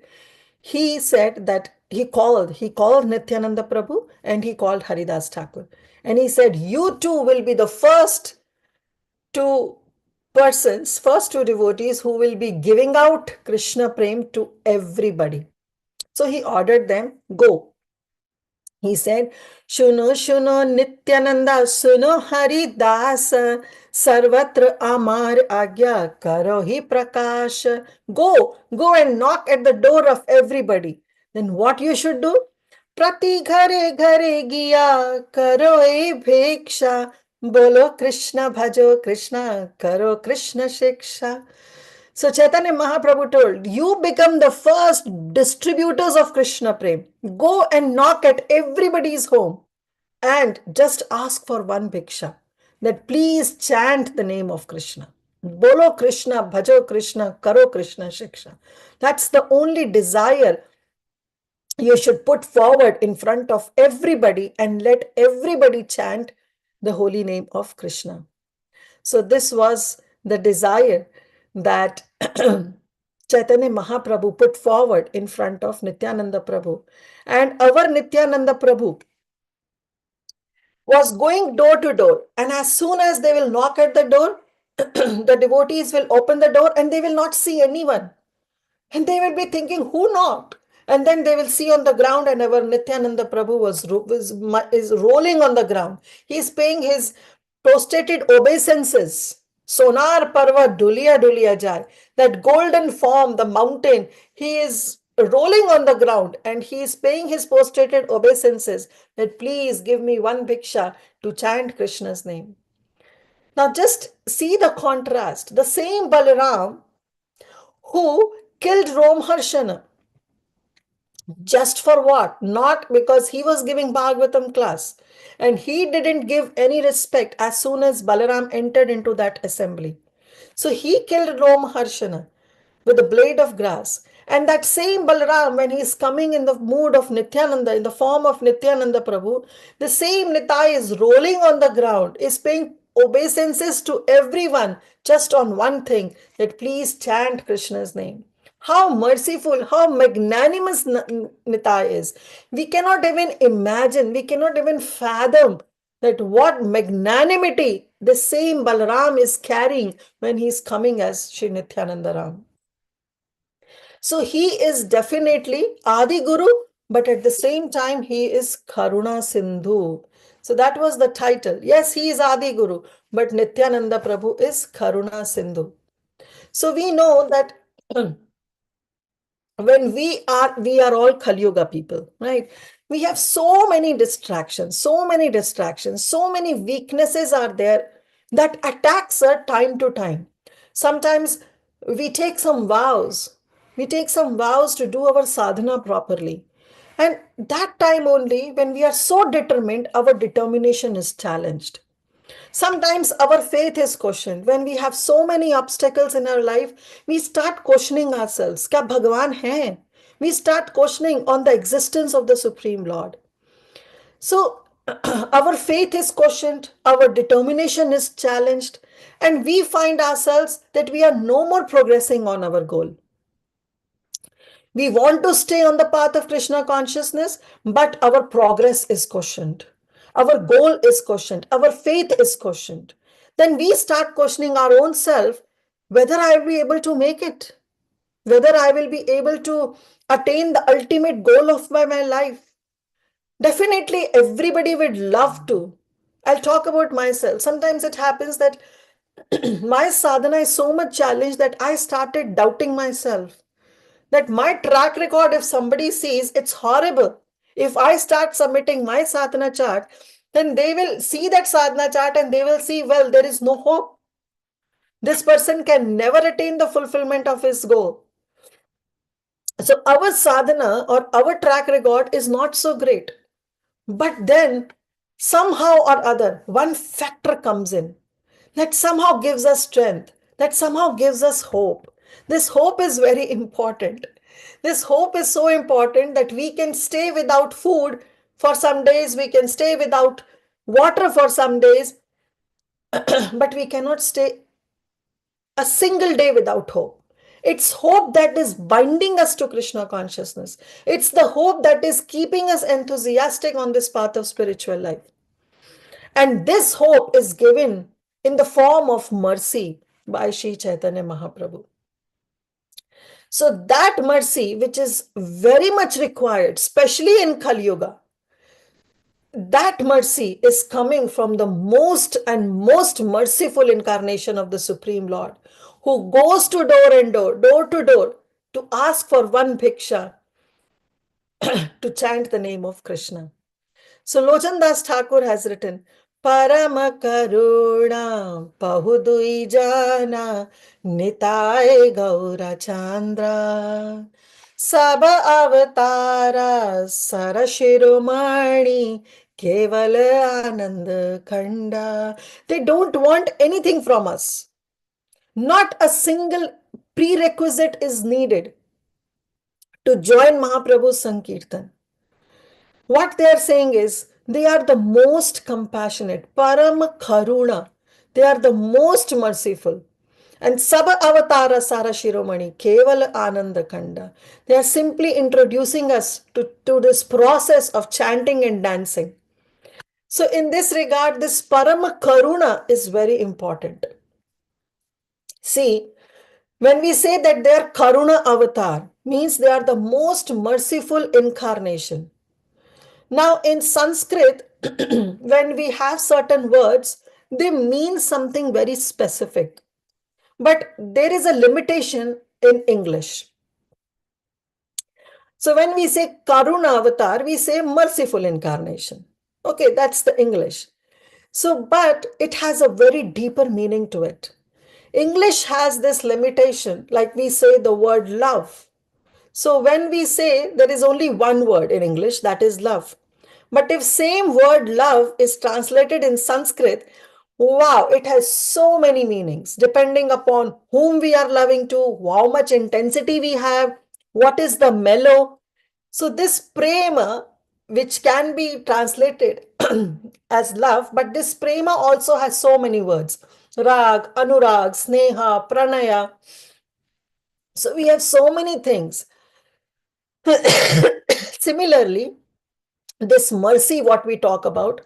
he said that he called Nityananda Prabhu and he called Haridas Thakur. And he said, you two will be the first two devotees who will be giving out Krishna Prem to everybody. So he ordered them, go. He said, Shuno Shuno Nityananda Suno Haridas Sarvatra Amar Agya Karohi Prakash. Go and knock at the door of everybody. Then what you should do? प्रति घरे घरे गिया करो ए भिक्षा बोलो कृष्ण भजो Krishna karo Krishna shiksha. So Chaitanya Mahaprabhu told, you become the first distributors of Krishna Prem. Go and knock at everybody's home and just ask for one bhiksha, that please chant the name of Krishna. Bolo Krishna, bhajo Krishna, karo Krishna shiksha. That's the only desire you should put forward in front of everybody and let everybody chant the holy name of Krishna. So this was the desire that Chaitanya Mahaprabhu put forward in front of Nityananda Prabhu. And our Nityananda Prabhu was going door to door. And as soon as they will knock at the door, the devotees will open the door and they will not see anyone. And they will be thinking, who knocked? And then they will see on the ground, and our Nityananda Prabhu is rolling on the ground. He is paying his prostrated obeisances. Sonar Parva Dulia Dulia Jai. That golden form, the mountain, he is rolling on the ground and he is paying his prostrated obeisances that please give me one bhiksha to chant Krishna's name. Now just see the contrast. The same Balaram who killed Romharshana. Just for what? Not because he was giving Bhagavatam class. And he didn't give any respect as soon as Balaram entered into that assembly. So he killed Romharshana with a blade of grass. And that same Balaram, when he is coming in the mood of Nityananda, in the form of Nityananda Prabhu, the same Nitai is rolling on the ground, is paying obeisances to everyone just on one thing, that please chant Krishna's name. How merciful, how magnanimous Nitai is. We cannot even imagine, we cannot even fathom that what magnanimity the same Balaram is carrying when he is coming as Sri Nityananda Ram. So he is definitely Adi Guru, but at the same time he is Karuna Sindhu. So that was the title. Yes, he is Adi Guru, but Nityananda Prabhu is Karuna Sindhu. So we know that when we are all Kali Yuga people, right? We have so many distractions, so many weaknesses are there that attacks us time to time. Sometimes we take some vows. We take some vows to do our sadhana properly. And that time only, when we are so determined, our determination is challenged. Sometimes our faith is questioned. When we have so many obstacles in our life, we start questioning ourselves. Kya Bhagwan hai? We start questioning on the existence of the Supreme Lord. So our faith is questioned, our determination is challenged, and we find ourselves that we are no more progressing on our goal. We want to stay on the path of Krishna consciousness, but our progress is questioned. Our goal is questioned. Our faith is questioned. Then we start questioning our own self, whether I will be able to make it, whether I will be able to attain the ultimate goal of my life. Definitely everybody would love to. I'll talk about myself. Sometimes it happens that my sadhana is so much challenged that I started doubting myself. That my track record, if somebody sees, it's horrible. If I start submitting my sadhana chart, then they will see that sadhana chart and they will see, well, there is no hope. This person can never attain the fulfillment of his goal. So our sadhana or our track record is not so great. But then somehow or other, one factor comes in that somehow gives us strength, that somehow gives us hope. This hope is very important. This hope is so important that we can stay without food for some days, we can stay without water for some days, but we cannot stay a single day without hope. It's hope that is binding us to Krishna consciousness. It's the hope that is keeping us enthusiastic on this path of spiritual life. And this hope is given in the form of mercy by Sri Chaitanya Mahaprabhu. So that mercy, which is very much required, especially in Kali Yuga, that mercy is coming from the most and most merciful incarnation of the Supreme Lord, who goes to door and door to door, to ask for one bhiksha. to chant the name of Krishna. So Lochan Das Thakur has written, Parama Karuna Pahudui Jana Nitai Gaura Chandra Saba Avatara Sarashirumani Kevala Anand Khanda. They don't want anything from us. Not a single prerequisite is needed to join Mahaprabhu's Sankirtan. What they are saying is they are the most compassionate, Param Karuna. They are the most merciful. And Saba Avatara Sara Shiromani, Keval Ananda Kanda. They are simply introducing us to this process of chanting and dancing. So, in this regard, this Param Karuna is very important. See, when we say that they are Karuna Avatar, means they are the most merciful incarnation. Now, in Sanskrit, when we have certain words, they mean something very specific. But there is a limitation in English. So when we say Karuna Avatar, we say merciful incarnation. Okay, that's the English. So, but it has a very deeper meaning to it. English has this limitation, like we say the word love. So when we say there is only one word in English, that is love. But if same word love is translated in Sanskrit, wow, it has so many meanings depending upon whom we are loving to, how much intensity we have, what is the mellow. So this prema, which can be translated as love, but this prema also has so many words. Rag, anurag, sneha, pranaya. So we have so many things. Similarly, this mercy, what we talk about,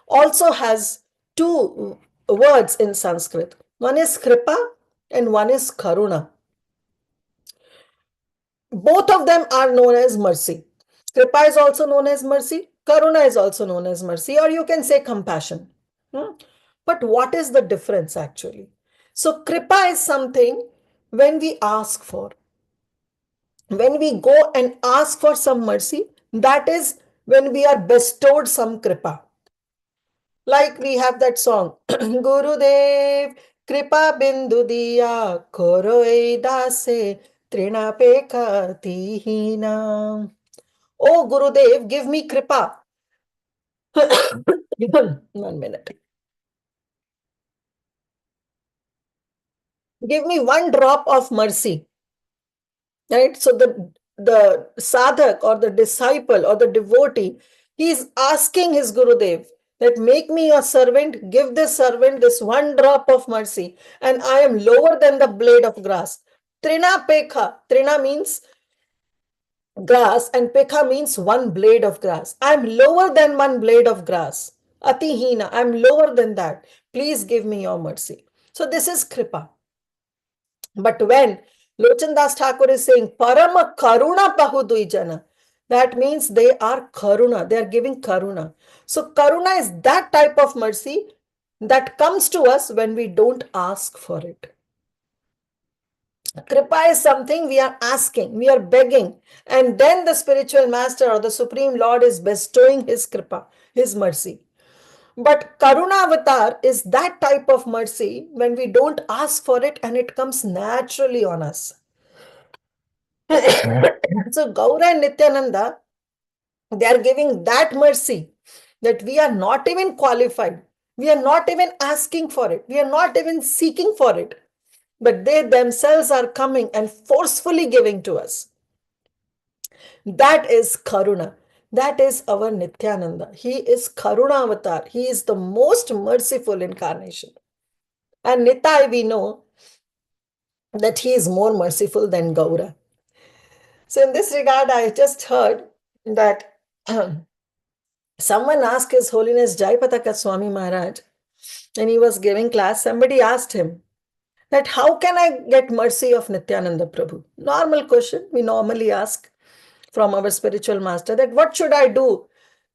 also has two words in Sanskrit. One is kripa and one is karuna. Both of them are known as mercy. Kripa is also known as mercy. Karuna is also known as mercy, or you can say compassion. But what is the difference actually? So kripa is something when we ask for. When we go and ask for some mercy, that is when we are bestowed some kripa. Like we have that song, Gurudev, Kripa Bindu Diya, Koroi Dase, Trina Peka Tihina. Oh Gurudev, give me kripa. 1 minute. Give me one drop of mercy. Right? So the sadhak or the disciple or the devotee, he is asking his Gurudev that make me your servant, give this servant this one drop of mercy, and I am lower than the blade of grass. Trina pekha. Trina means grass and pekha means one blade of grass. I am lower than one blade of grass. Atihina, I am lower than that. Please give me your mercy. So this is kripa. But when Lochan Das Thakur is saying Parama Karuna Pahudui, that means they are Karuna, they are giving Karuna. So Karuna is that type of mercy that comes to us when we don't ask for it. Kripa is something we are asking, we are begging, and then the spiritual master or the Supreme Lord is bestowing his Kripa, his mercy. But Karuna Avatar is that type of mercy when we don't ask for it and it comes naturally on us. So Gaura and Nityananda, they are giving that mercy that we are not even qualified. We are not even asking for it. We are not even seeking for it. But they themselves are coming and forcefully giving to us. That is Karuna. That is our Nityananda. He is Karuna Avatar. He is the most merciful incarnation. And Nitai, we know that he is more merciful than Gaura. So in this regard, I just heard that someone asked His Holiness Jayapataka Swami Maharaj, and he was giving class, somebody asked him that how can I get mercy of Nityananda Prabhu? Normal question we normally ask from our spiritual master, that what should I do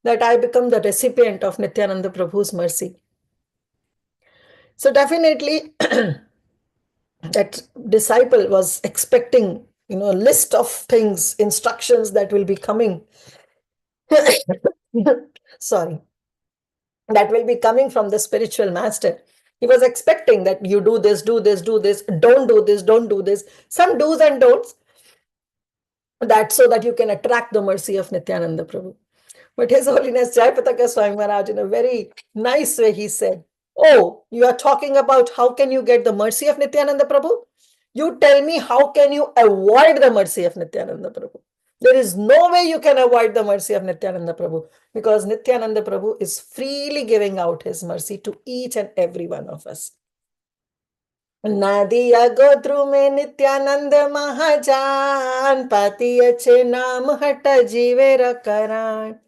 that I become the recipient of Nityananda Prabhu's mercy? So definitely that disciple was expecting list of things, instructions that will be coming. Sorry, that will be coming from the spiritual master. He was expecting that you do this, do this, do this, don't do this, don't do this, some do's and don'ts, that so that you can attract the mercy of Nityananda Prabhu. But His Holiness Jayapataka Swami Maharaj, in a very nice way, he said, "Oh, you are talking about how can you get the mercy of Nityananda Prabhu? You tell me, how can you avoid the mercy of Nityananda Prabhu? There is no way you can avoid the mercy of Nityananda Prabhu, because Nityananda Prabhu is freely giving out his mercy to each and every one of us." Nadia गोत्रु में नित्यानंद महाजान, पाती अच्छे नाम हट जीवेर करान.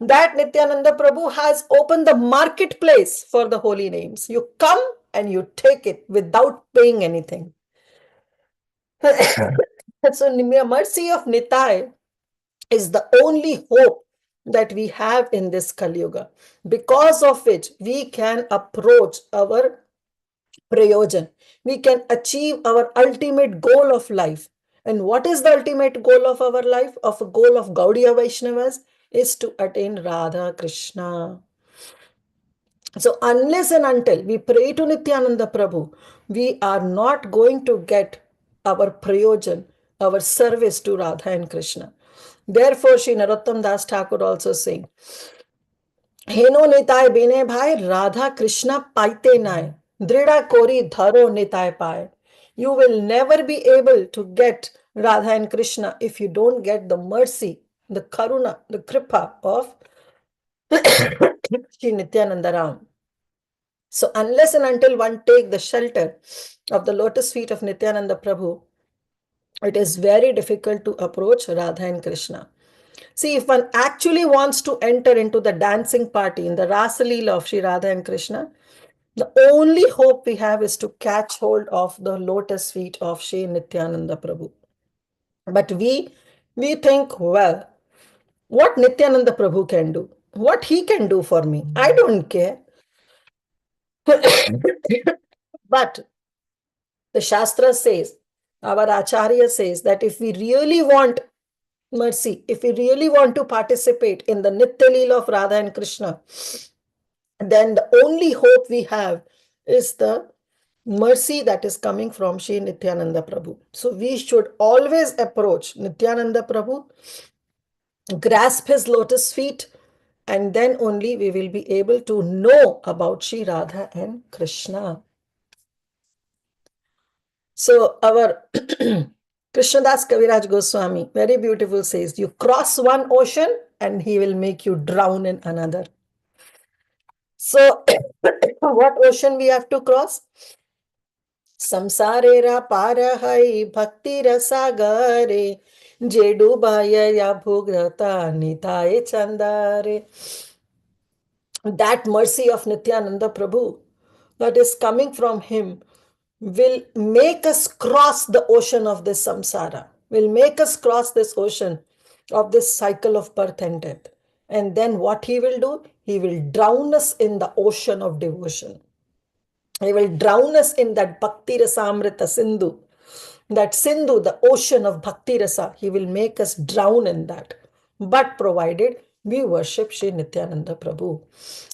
That Nityananda Prabhu has opened the marketplace for the holy names. You come and you take it without paying anything. So the mercy of Nitai is the only hope that we have in this Kali Yuga, because of which we can approach our prayojan. We can achieve our ultimate goal of life. And what is the ultimate goal of our life, of a goal of Gaudiya Vaishnavas, is to attain Radha Krishna. So unless and until we pray to Nityananda Prabhu, we are not going to get our prayojan, our service to Radha and Krishna. Therefore, Sri Narottam Das Thakur also saying, "Heno nitai bine bhai, Radha Krishna paite nai, drida kori dharo nitai pai." You will never be able to get Radha and Krishna if you don't get the mercy, the karuna, the kripa of Sri Nityananda Ram. So unless and until one take the shelter of the lotus feet of Nityananda Prabhu, it is very difficult to approach Radha and Krishna. See, if one actually wants to enter into the dancing party in the Rasa Leela of Sri Radha and Krishna, the only hope we have is to catch hold of the lotus feet of Sri Nityananda Prabhu. But we think, well, what Nityananda Prabhu can do, what he can do for me, I don't care. But the Shastra says, our Acharya says, that if we really want mercy, if we really want to participate in the Nitya Leela of Radha and Krishna, then the only hope we have is the mercy that is coming from Sri Nityananda Prabhu. So we should always approach Nityananda Prabhu, grasp his lotus feet, and then only we will be able to know about Sri Radha and Krishna. So our Krishnadas Kaviraj Goswami very beautiful says, you cross one ocean and he will make you drown in another. So what ocean we have to cross? Samsarera parahai bhakti rasagare, jedubaya ya bhugrata nitaye chandare. That mercy of Nityananda Prabhu that is coming from him will make us cross the ocean of this samsara, will make us cross this ocean of this cycle of birth and death. And then what he will do? He will drown us in the ocean of devotion. He will drown us in that Bhakti Rasamrita Sindhu. That Sindhu, the ocean of Bhakti Rasa, he will make us drown in that. But provided we worship Sri Nityananda Prabhu.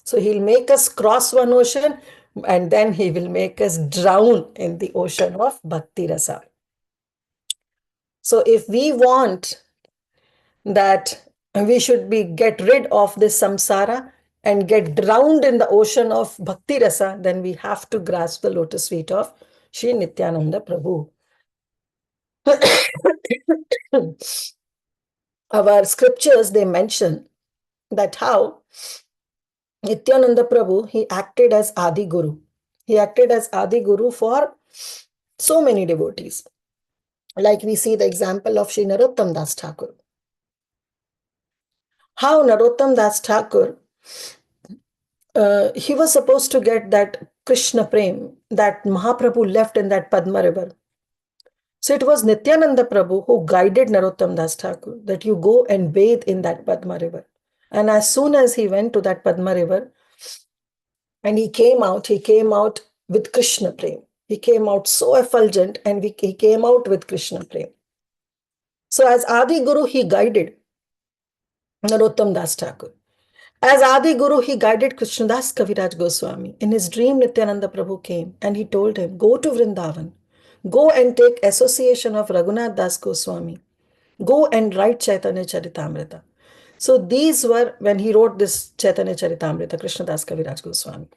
So he'll make us cross one ocean and then he will make us drown in the ocean of Bhakti Rasa. So if we want that we should get rid of this samsara and get drowned in the ocean of Bhakti Rasa, then we have to grasp the lotus feet of Sri Nityananda Prabhu. Our scriptures, they mention that how Nityananda Prabhu, he acted as Adi Guru. He acted as Adi Guru for so many devotees. Like we see the example of Sri Narottam Das Thakur. How Narottam Das Thakur, he was supposed to get that Krishna Prem that Mahaprabhu left in that Padma river. So it was Nityananda Prabhu who guided Narottam Das Thakur that you go and bathe in that Padma river. And as soon as he went to that Padma river and he came out with Krishna Prem. He came out so effulgent and he came out with Krishna Prem. So as Adi Guru, he guided Narottam Das Thakur. As Adi Guru, he guided Krishnadas Kaviraj Goswami. In his dream, Nityananda Prabhu came and he told him, go to Vrindavan. Go and take association of Raghunath Das Goswami. Go and write Chaitanya Charitamrita. So these were when he wrote this Chaitanya Charitamrita, Krishnadas Kaviraj Goswami.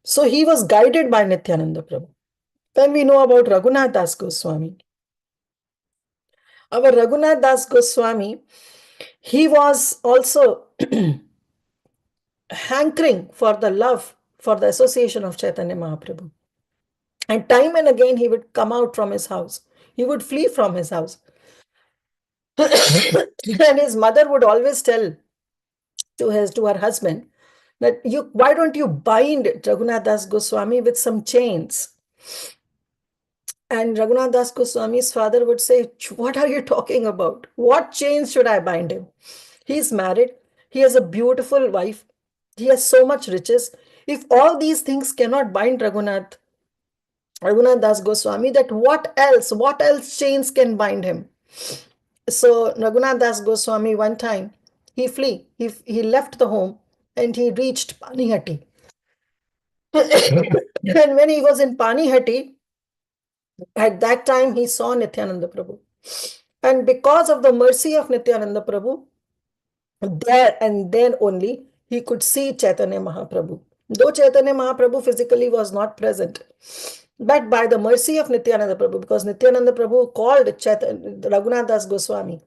So he was guided by Nityananda Prabhu. Then we know about Raghunath Das Goswami. Our Raghunath Das Goswami, he was also hankering for the love, for the association of Chaitanya Mahaprabhu. And time and again he would come out from his house. He would flee from his house. And his mother would always tell to her husband that why don't you bind Raghunath Das Goswami with some chains? And Raghunath Das Goswami's father would say, what are you talking about? What chains should I bind him? He's married. He has a beautiful wife. He has so much riches. If all these things cannot bind Raghunath Das Goswami, that what else chains can bind him? So Raghunath Das Goswami, one time, he left the home and he reached Panihati. And when he was in Panihati, at that time he saw Nityananda Prabhu. And because of the mercy of Nityananda Prabhu, there and then only he could see Chaitanya Mahaprabhu. Though Chaitanya Mahaprabhu physically was not present, but by the mercy of Nityananda Prabhu, because Nityananda Prabhu called Raghunath Das Goswami,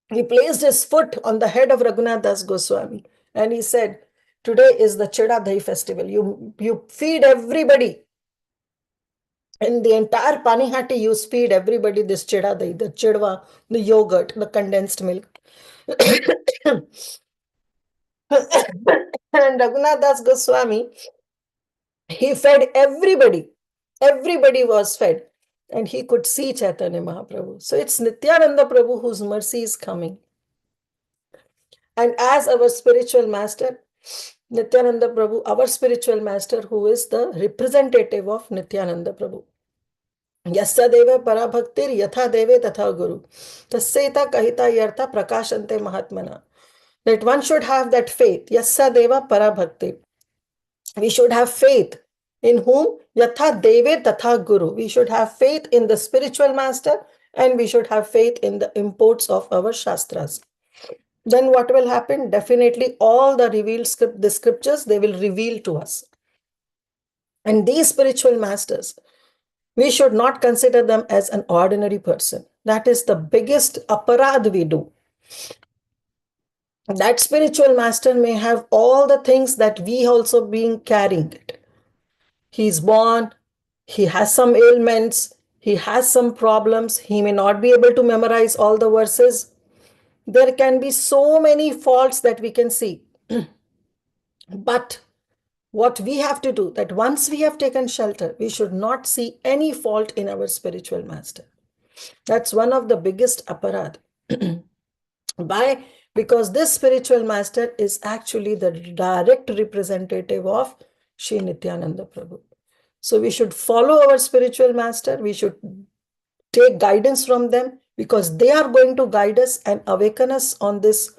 he placed his foot on the head of Raghunath Das Goswami and he said, today is the Cheda Dahi festival. You feed everybody. In the entire Panihati, you feed everybody this Cheda Dahi, the chidwa, the yogurt, the condensed milk. And Raghunath Das Goswami, he fed everybody. Everybody was fed. And he could see Chaitanya Mahaprabhu. So it's Nityananda Prabhu whose mercy is coming. And as our spiritual master, Nityananda Prabhu, our spiritual master, who is the representative of Nityananda Prabhu. Yasya deva parabhaktir yatha deve tatha guru. Tasyeta kahita yartha prakashante mahatmana. That one should have that faith. Yasya deva parabhaktir. We should have faith in whom? Yatha deve tatha guru. We should have faith in the spiritual master and we should have faith in the imports of our shastras. Then what will happen? Definitely all the scriptures, they will reveal to us. And these spiritual masters, we should not consider them as an ordinary person. That is the biggest aparad we do. That spiritual master may have all the things that we also being carrying it. He's born, he has some ailments, he has some problems, he may not be able to memorize all the verses. There can be so many faults that we can see. But what we have to do, that once we have taken shelter, we should not see any fault in our spiritual master. That's one of the biggest aparad. Why? Because this spiritual master is actually the direct representative of Sri Nityananda Prabhu. So we should follow our spiritual master. We should take guidance from them because they are going to guide us and awaken us on this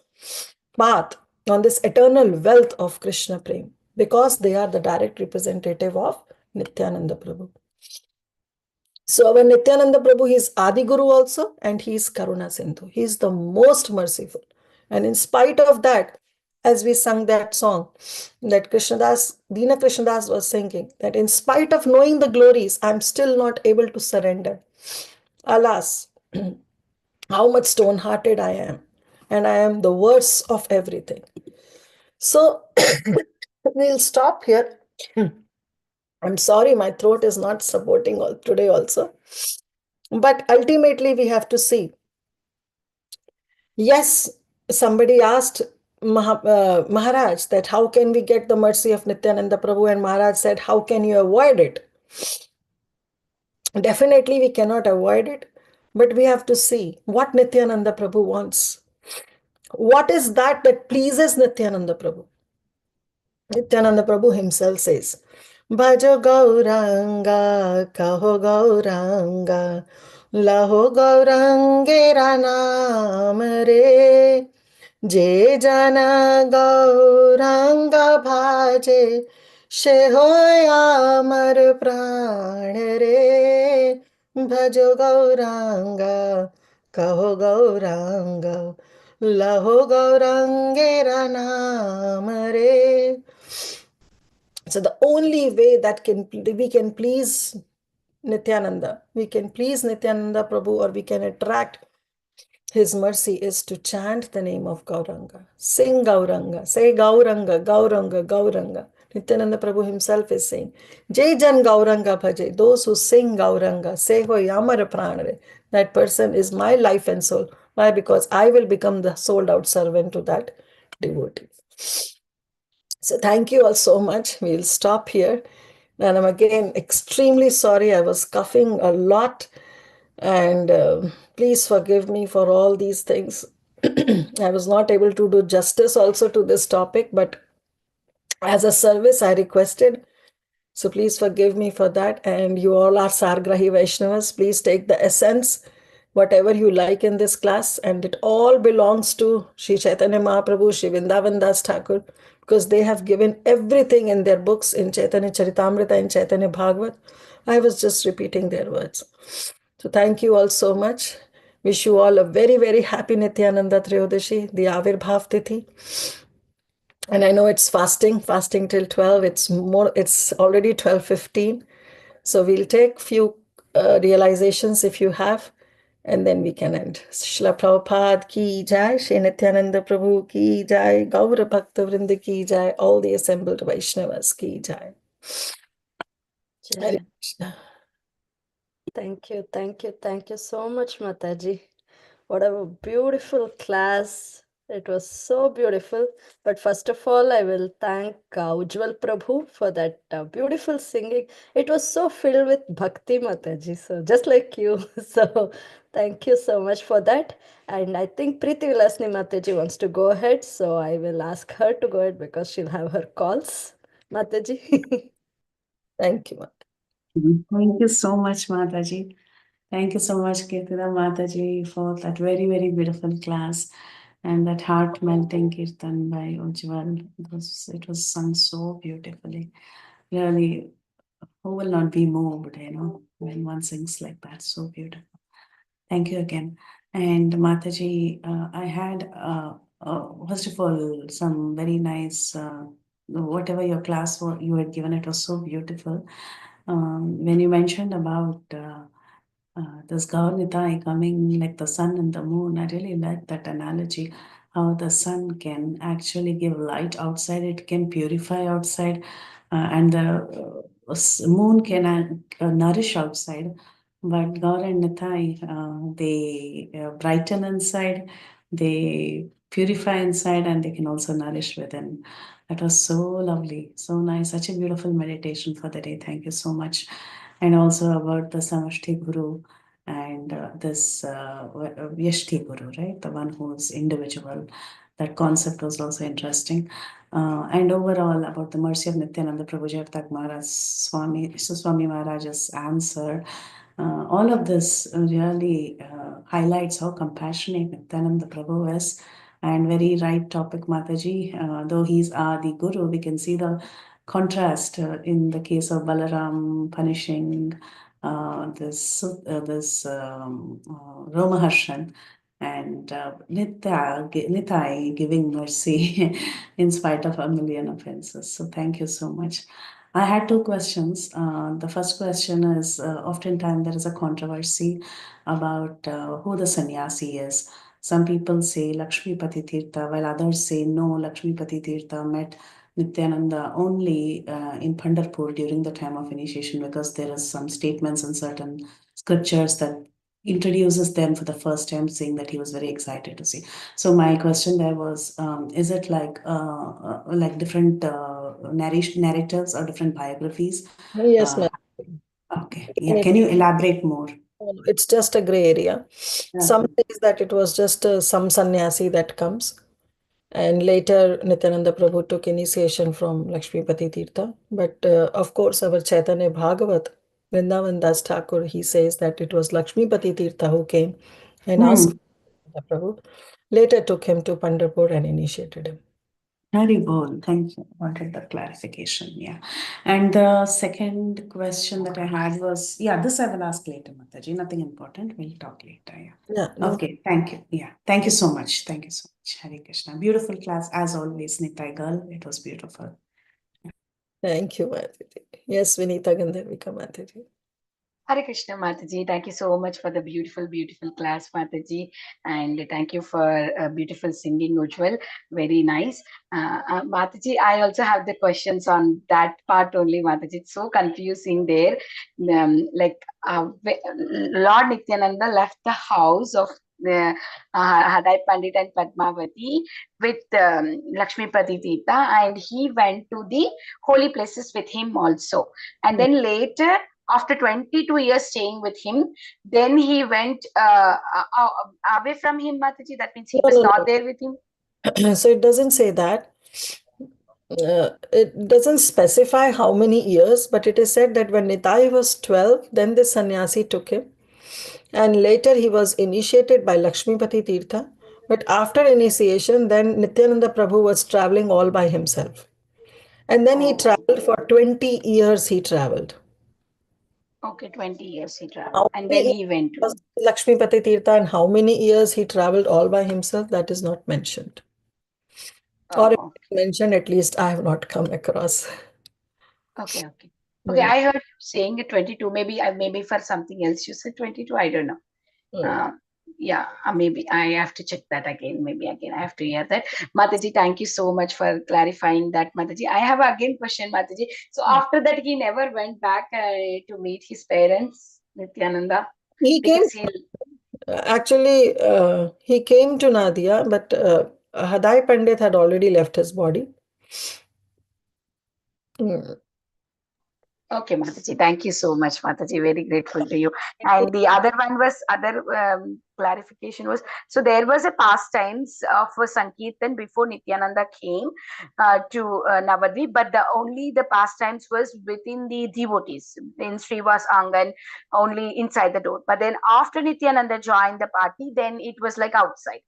path, on this eternal wealth of Krishna Prem, because they are the direct representative of Nityananda Prabhu. So our Nityananda Prabhu, he is Adi Guru also, and he is Karuna Sindhu. He is the most merciful. And in spite of that, as we sang that song, that Dina Krishnadas was singing, that in spite of knowing the glories, I'm still not able to surrender. Alas, how much stone-hearted I am. And I am the worst of everything. So we'll stop here. I'm sorry, my throat is not supporting today also. But ultimately, we have to see. Yes, somebody asked Maharaj that how can we get the mercy of Nityananda Prabhu? And Maharaj said, how can you avoid it? Definitely, we cannot avoid it. But we have to see what Nityananda Prabhu wants. What is that pleases Nityananda Prabhu? Nityananda Prabhu himself says, Bhajo Gauranga, Kaho Gauranga, लहो गौरंगेरा नाम रे जे जन गौरंग भाजे से होय अमर प्राण रे भजो गौरांग कहो गौरांग लहो गौरंगेरा नाम रे. So the only way that we can please Nityananda, we can please Nityananda Prabhu, or we can attract his mercy, is to chant the name of Gauranga. Sing Gauranga, say Gauranga, Gauranga, Gauranga. Nityananda Prabhu himself is saying, Jai Jan Gauranga Bhaje, those who sing Gauranga, say ho Yamara Pranare, that person is my life and soul. Why? Because I will become the sold out servant to that devotee. So thank you all so much. We'll stop here. And I'm again extremely sorry. I was coughing a lot. And please forgive me for all these things. I was not able to do justice also to this topic, but as a service, I requested. So please forgive me for that. And you all are Sargrahi Vaishnavas. Please take the essence, whatever you like in this class. And it all belongs to Sri Chaitanya Mahaprabhu, Sri Vrindavan Das Thakur, because they have given everything in their books, in Chaitanya Charitamrita and Chaitanya Bhagavat. I was just repeating their words. So thank you all so much. Wish you all a very, very happy Nityananda Trayodasi, the Avirbhav Tithi. And I know it's fasting till 12. It's already 12:15. So we'll take few realizations if you have, and then we can end. Srila Prabhupada ki jai, Shri Nityananda Prabhu ki jai, Gaura Bhakta Vrinda ki jai, all the assembled Vaishnavas ki jai. Hare Krishna. Thank you so much, Mataji. What a beautiful class. It was so beautiful. But first of all, I will thank Ujjwal Prabhu for that beautiful singing. It was so filled with bhakti, Mataji. So just like you. So thank you so much for that. And I think Preeti Vilasni Mataji wants to go ahead. So I will ask her to go ahead because she'll have her calls. Mataji. Thank you. Thank you so much, Mataji. Thank you so much, Kirtida Mataji, for that very, very beautiful class and that heart-melting kirtan by Ujjwal. It was sung so beautifully. Really, who will not be moved, when one sings like that? So beautiful. Thank you again. And Mataji, I had, first of all, some very nice, whatever your class you had given, it was so beautiful. When you mentioned about this Gaur coming like the sun and the moon, I really like that analogy. How the sun can actually give light outside, it can purify outside, and the moon can nourish outside. But Gaur and Nitai, they brighten inside, they purify inside, and they can also nourish within. That was so lovely, so nice, such a beautiful meditation for the day. Thank you so much. And also about the Samashti Guru and this Vyashti Guru, right? The one who's individual. That concept was also interesting. And overall, about the mercy of Nityananda Prabhu Jayatak Maharaj, Swami Maharaj's answer. All of this really highlights how compassionate Nityananda Prabhu is. And very right topic, Mataji. Though he's the Guru, we can see the contrast in the case of Balaram punishing this Romaharshan, and Nitai giving mercy in spite of a million offenses. So thank you so much. I had two questions. The first question is, oftentimes there is a controversy about who the sannyasi is. Some people say Lakshmi Pati Tirtha, while others say no, Lakshmi Pati Tirtha met Nityananda only in Pandharpur during the time of initiation, because there are some statements in certain scriptures that introduces them for the first time, saying that he was very excited to see. So my question there was, is it like different narratives or different biographies? Yes, ma'am. Okay. Yeah. Can you elaborate more? It's just a gray area. Yeah. Some says that it was just some sannyasi that comes. And later, Nityananda Prabhu took initiation from Lakshmipati Tirtha. But of course, our Chaitanya Bhagavat, Vrindavan Das Thakur, he says that it was Lakshmipati Tirtha who came and asked Prabhu, later took him to Pandharpur and initiated him. Very well. Thank you. Wanted the clarification. Yeah. And the second question that I had was, yeah, this I will ask later, Mataji. Nothing important. We'll talk later. Yeah. Yeah, no, Okay. Thank you. Yeah. Thank you so much. Thank you so much. Hare Krishna. Beautiful class as always, Nitai girl. It was beautiful. thank you, Mataji. Yes, Vinita Gandharvika Mataji. Hare Krishna, Mataji. Thank you so much for the beautiful, beautiful class, Mataji. And thank you for beautiful singing, Ujjwal. Very nice. Mataji, I also have the questions on that part only, Mataji. It's so confusing there. Lord Nityananda left the house of the Hadai Pandit and Padmavati with Lakshmipati Tita, and he went to the holy places with him also. And then later, after 22 years staying with him, then he went away from him, Mataji. That means he was not there with him. So it doesn't say that. It doesn't specify how many years, but it is said that when Nitai was 12, then the sannyasi took him. And later he was initiated by Lakshmipati Tirtha. But after initiation, then Nityananda Prabhu was traveling all by himself. And then he traveled for 20 years, he traveled. Okay, 20 years he traveled. How And many then he went to. was Lakshmipati Tirtha, and how many years he traveled all by himself, that is not mentioned. Or if Oh, it's mentioned, at least I have not come across. okay. Okay, Mm. I heard you saying 22. Maybe for something else you said 22. I don't know. Mm. Maybe I have to check that again. Maybe again I have to hear that. Mataji, thank you so much for clarifying that, Mataji. I have again question, Mataji. So after that, he never went back to meet his parents, Nityananda, He came, because he. actually, he came to Nadia, but Hadai Pandit had already left his body. Mm. Okay, Mataji, thank you so much, Mataji. Very grateful to you. And the other one was clarification was, so there was a pastimes of Sankirtan before Nityananda came to Navadvip, but only the pastimes was within the devotees in Srivas Angan, only inside the door. But then after Nityananda joined the party, then it was like outside.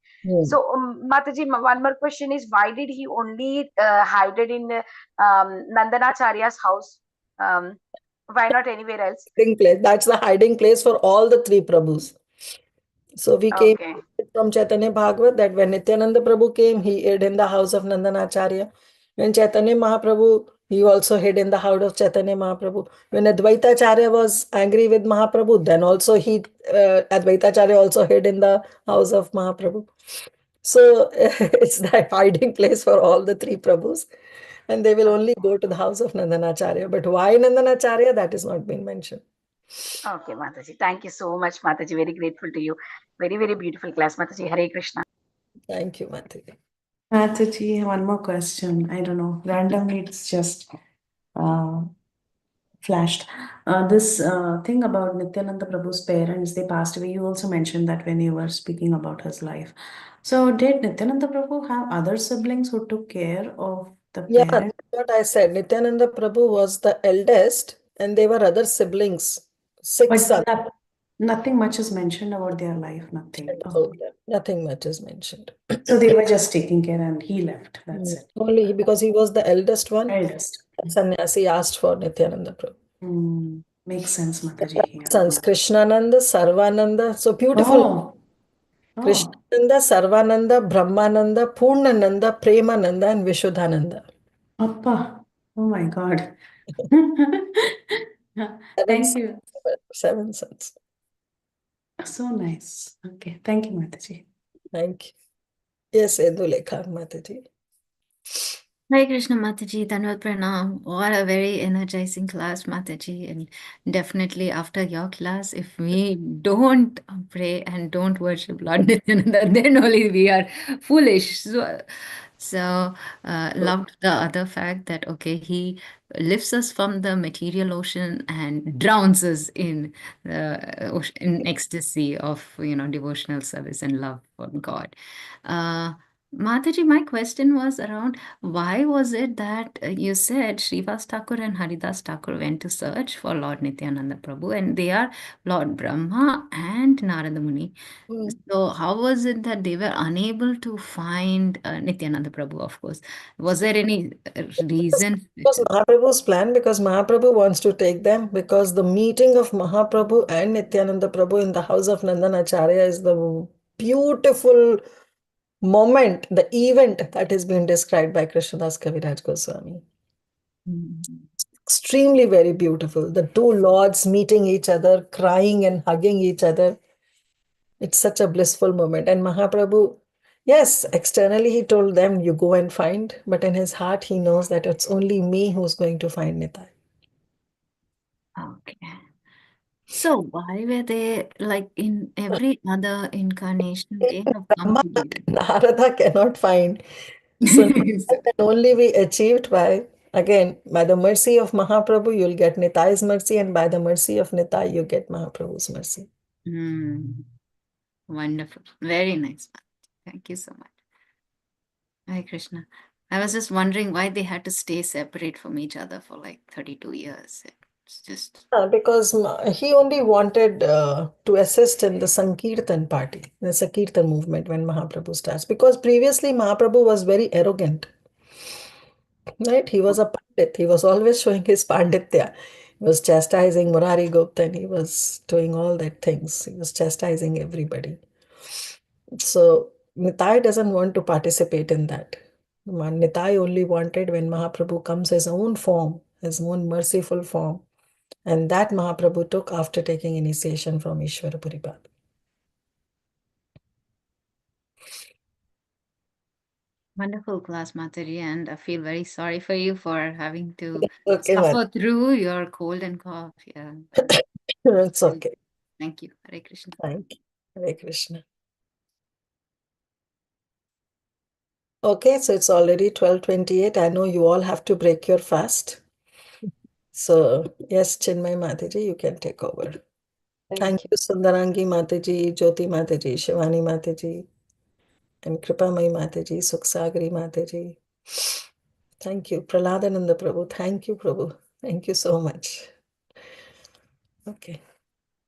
So, Mataji, one more question is, why did he only hide it in Nandanacharya's house? Why not anywhere else? Hiding place. That's the hiding place for all the three Prabhus. So we came Okay. from Chaitanya Bhagavat that when Nityananda Prabhu came, he hid in the house of Nandanacharya. When Chaitanya Mahaprabhu, he also hid in the house of Chaitanya Mahaprabhu. When Advaitacharya was angry with Mahaprabhu, then also Advaitacharya also hid in the house of Mahaprabhu. So it's the hiding place for all the three Prabhus. And they will only go to the house of Nandanacharya. But why Nandanacharya? That is not been mentioned. Okay, Mataji. Thank you so much, Mataji. Very grateful to you. Very, very beautiful class, Mataji. Hare Krishna. Thank you, Mataji. Mataji, one more question. I don't know. Randomly, it's just flashed. This thing about Nityananda Prabhu's parents, they passed away. You also mentioned that when you were speaking about his life. So, did Nityananda Prabhu have other siblings who took care of the Yeah, parents? that's what I said. Nityananda Prabhu was the eldest, and there were other siblings, 6 sons. But nothing much is mentioned about their life. Nothing. Oh. Nothing much is mentioned. So they were just taking care, and he left. That's it. Only because he was the eldest one. Eldest. Sannyasi asked for Nityananda Prabhu. Makes sense, Mataji. Yeah. Sons Krishnananda, Sarvananda. So beautiful. Krishnananda, Sarvananda, Brahmananda, Purnananda, Premananda, and Vishuddhananda. Appa. Oh my God. Thank you. 7 sons. So nice. Okay. Thank you, Mataji. Thank you. Yes, Edulekha Mataji. Hare Krishna Mataji, Dhanavad Pranam. What a very energizing class, Mataji. And definitely after your class, if we don't pray and don't worship Lord Nityananda, then only we are foolish. So loved the other fact that, okay, he lifts us from the material ocean and drowns us in in ecstasy of, devotional service and love for God. Mataji, my question was around why was it that you said Srivas Thakur and Haridas Thakur went to search for Lord Nityananda Prabhu, and they are Lord Brahma and Narada Muni. So how was it that they were unable to find Nityananda Prabhu, of course? Was there any reason? It was Mahaprabhu's plan because Mahaprabhu wants to take them, because the meeting of Mahaprabhu and Nityananda Prabhu in the house of Nandanacharya is the beautiful moment, the event that is being described by Krishnadas Kaviraj Goswami. Extremely very beautiful. The two lords meeting each other, crying and hugging each other. It's such a blissful moment. And Mahaprabhu, yes, externally he told them, you go and find, but in his heart he knows that it's only me who's going to find Nitai. Okay. So why were they like in every other incarnation they have come together? Narada cannot find. So that can only be achieved by, again, by the mercy of Mahaprabhu, you'll get Nitai's mercy, and by the mercy of Nitai, you get Mahaprabhu's mercy. Wonderful. Very nice. Thank you so much. Hare Krishna. I was just wondering why they had to stay separate from each other for like 32 years. It's just. Because he only wanted to assist in the Sankirtan party, the Sankirtan movement when Mahaprabhu starts. Because previously Mahaprabhu was very arrogant, right? He was a Pandit. He was always showing his Panditya. He was chastising Murari Gupta and he was doing all that things. He was chastising everybody. So Nitai doesn't want to participate in that. Nitai only wanted when Mahaprabhu comes his own form, his own merciful form. And that Mahaprabhu took after taking initiation from Ishvara Puripad. Wonderful class, Mataji, and I feel very sorry for you for having to Okay, suffer through your cold and cough. Yeah. it's okay. Thank you. Hare Krishna. Thank you. Hare Krishna. Okay, so it's already 12:28. I know you all have to break your fast. So, yes, Chinmay Mataji, you can take over. Thank you, Sundarangi Mataji, Jyoti Mataji, Shivani Mataji, and Kripamai Mataji, Suksagri Mataji. Thank you, Praladananda Prabhu. Thank you, Prabhu. Thank you so much. Okay.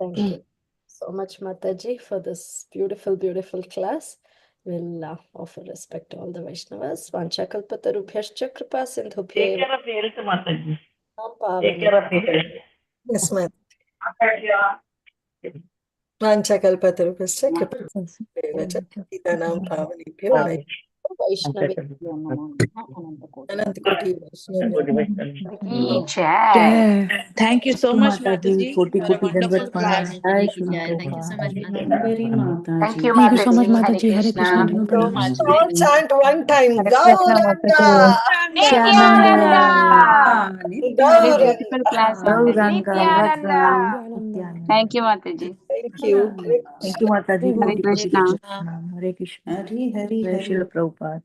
Thank you so much, Mataji, for this beautiful, beautiful class. We'll offer respect to all the Vaishnavas. Vanchakalpatarubhyascha kripa sindhubhya Take care of your health, Mataji. Take pavane. care of your health. Yes, ma'am. Yeah. Vanchakalpatarubhyascha kripasindevacha Gita-nam pavanebhyo Bye. Vaishnavi. Anantakoti Vaishnavya. Jai. Thank you so much, Mataji, Mataji, Koti for a Koti wonderful Dandavat class. Pranam. Jai Shri Yeah, thank you so much, Prabhupada. Mataji. Very Thank you, Mataji. Thank you so much, Mataji. Hare Mataji. Hare Krishna. Krishna. Thank you so Dhanu much. All chant one time. Gauranga! Nityananda. Very Gauranga! beautiful class, Mataji. Nityananda. Thank you, Mataji. Thank you. Thank you, Mataji. Hare Koti Koti Krishna. Dandavat Pranam. Hare Krishna. Hari Hari Jai Shri Prabhupada.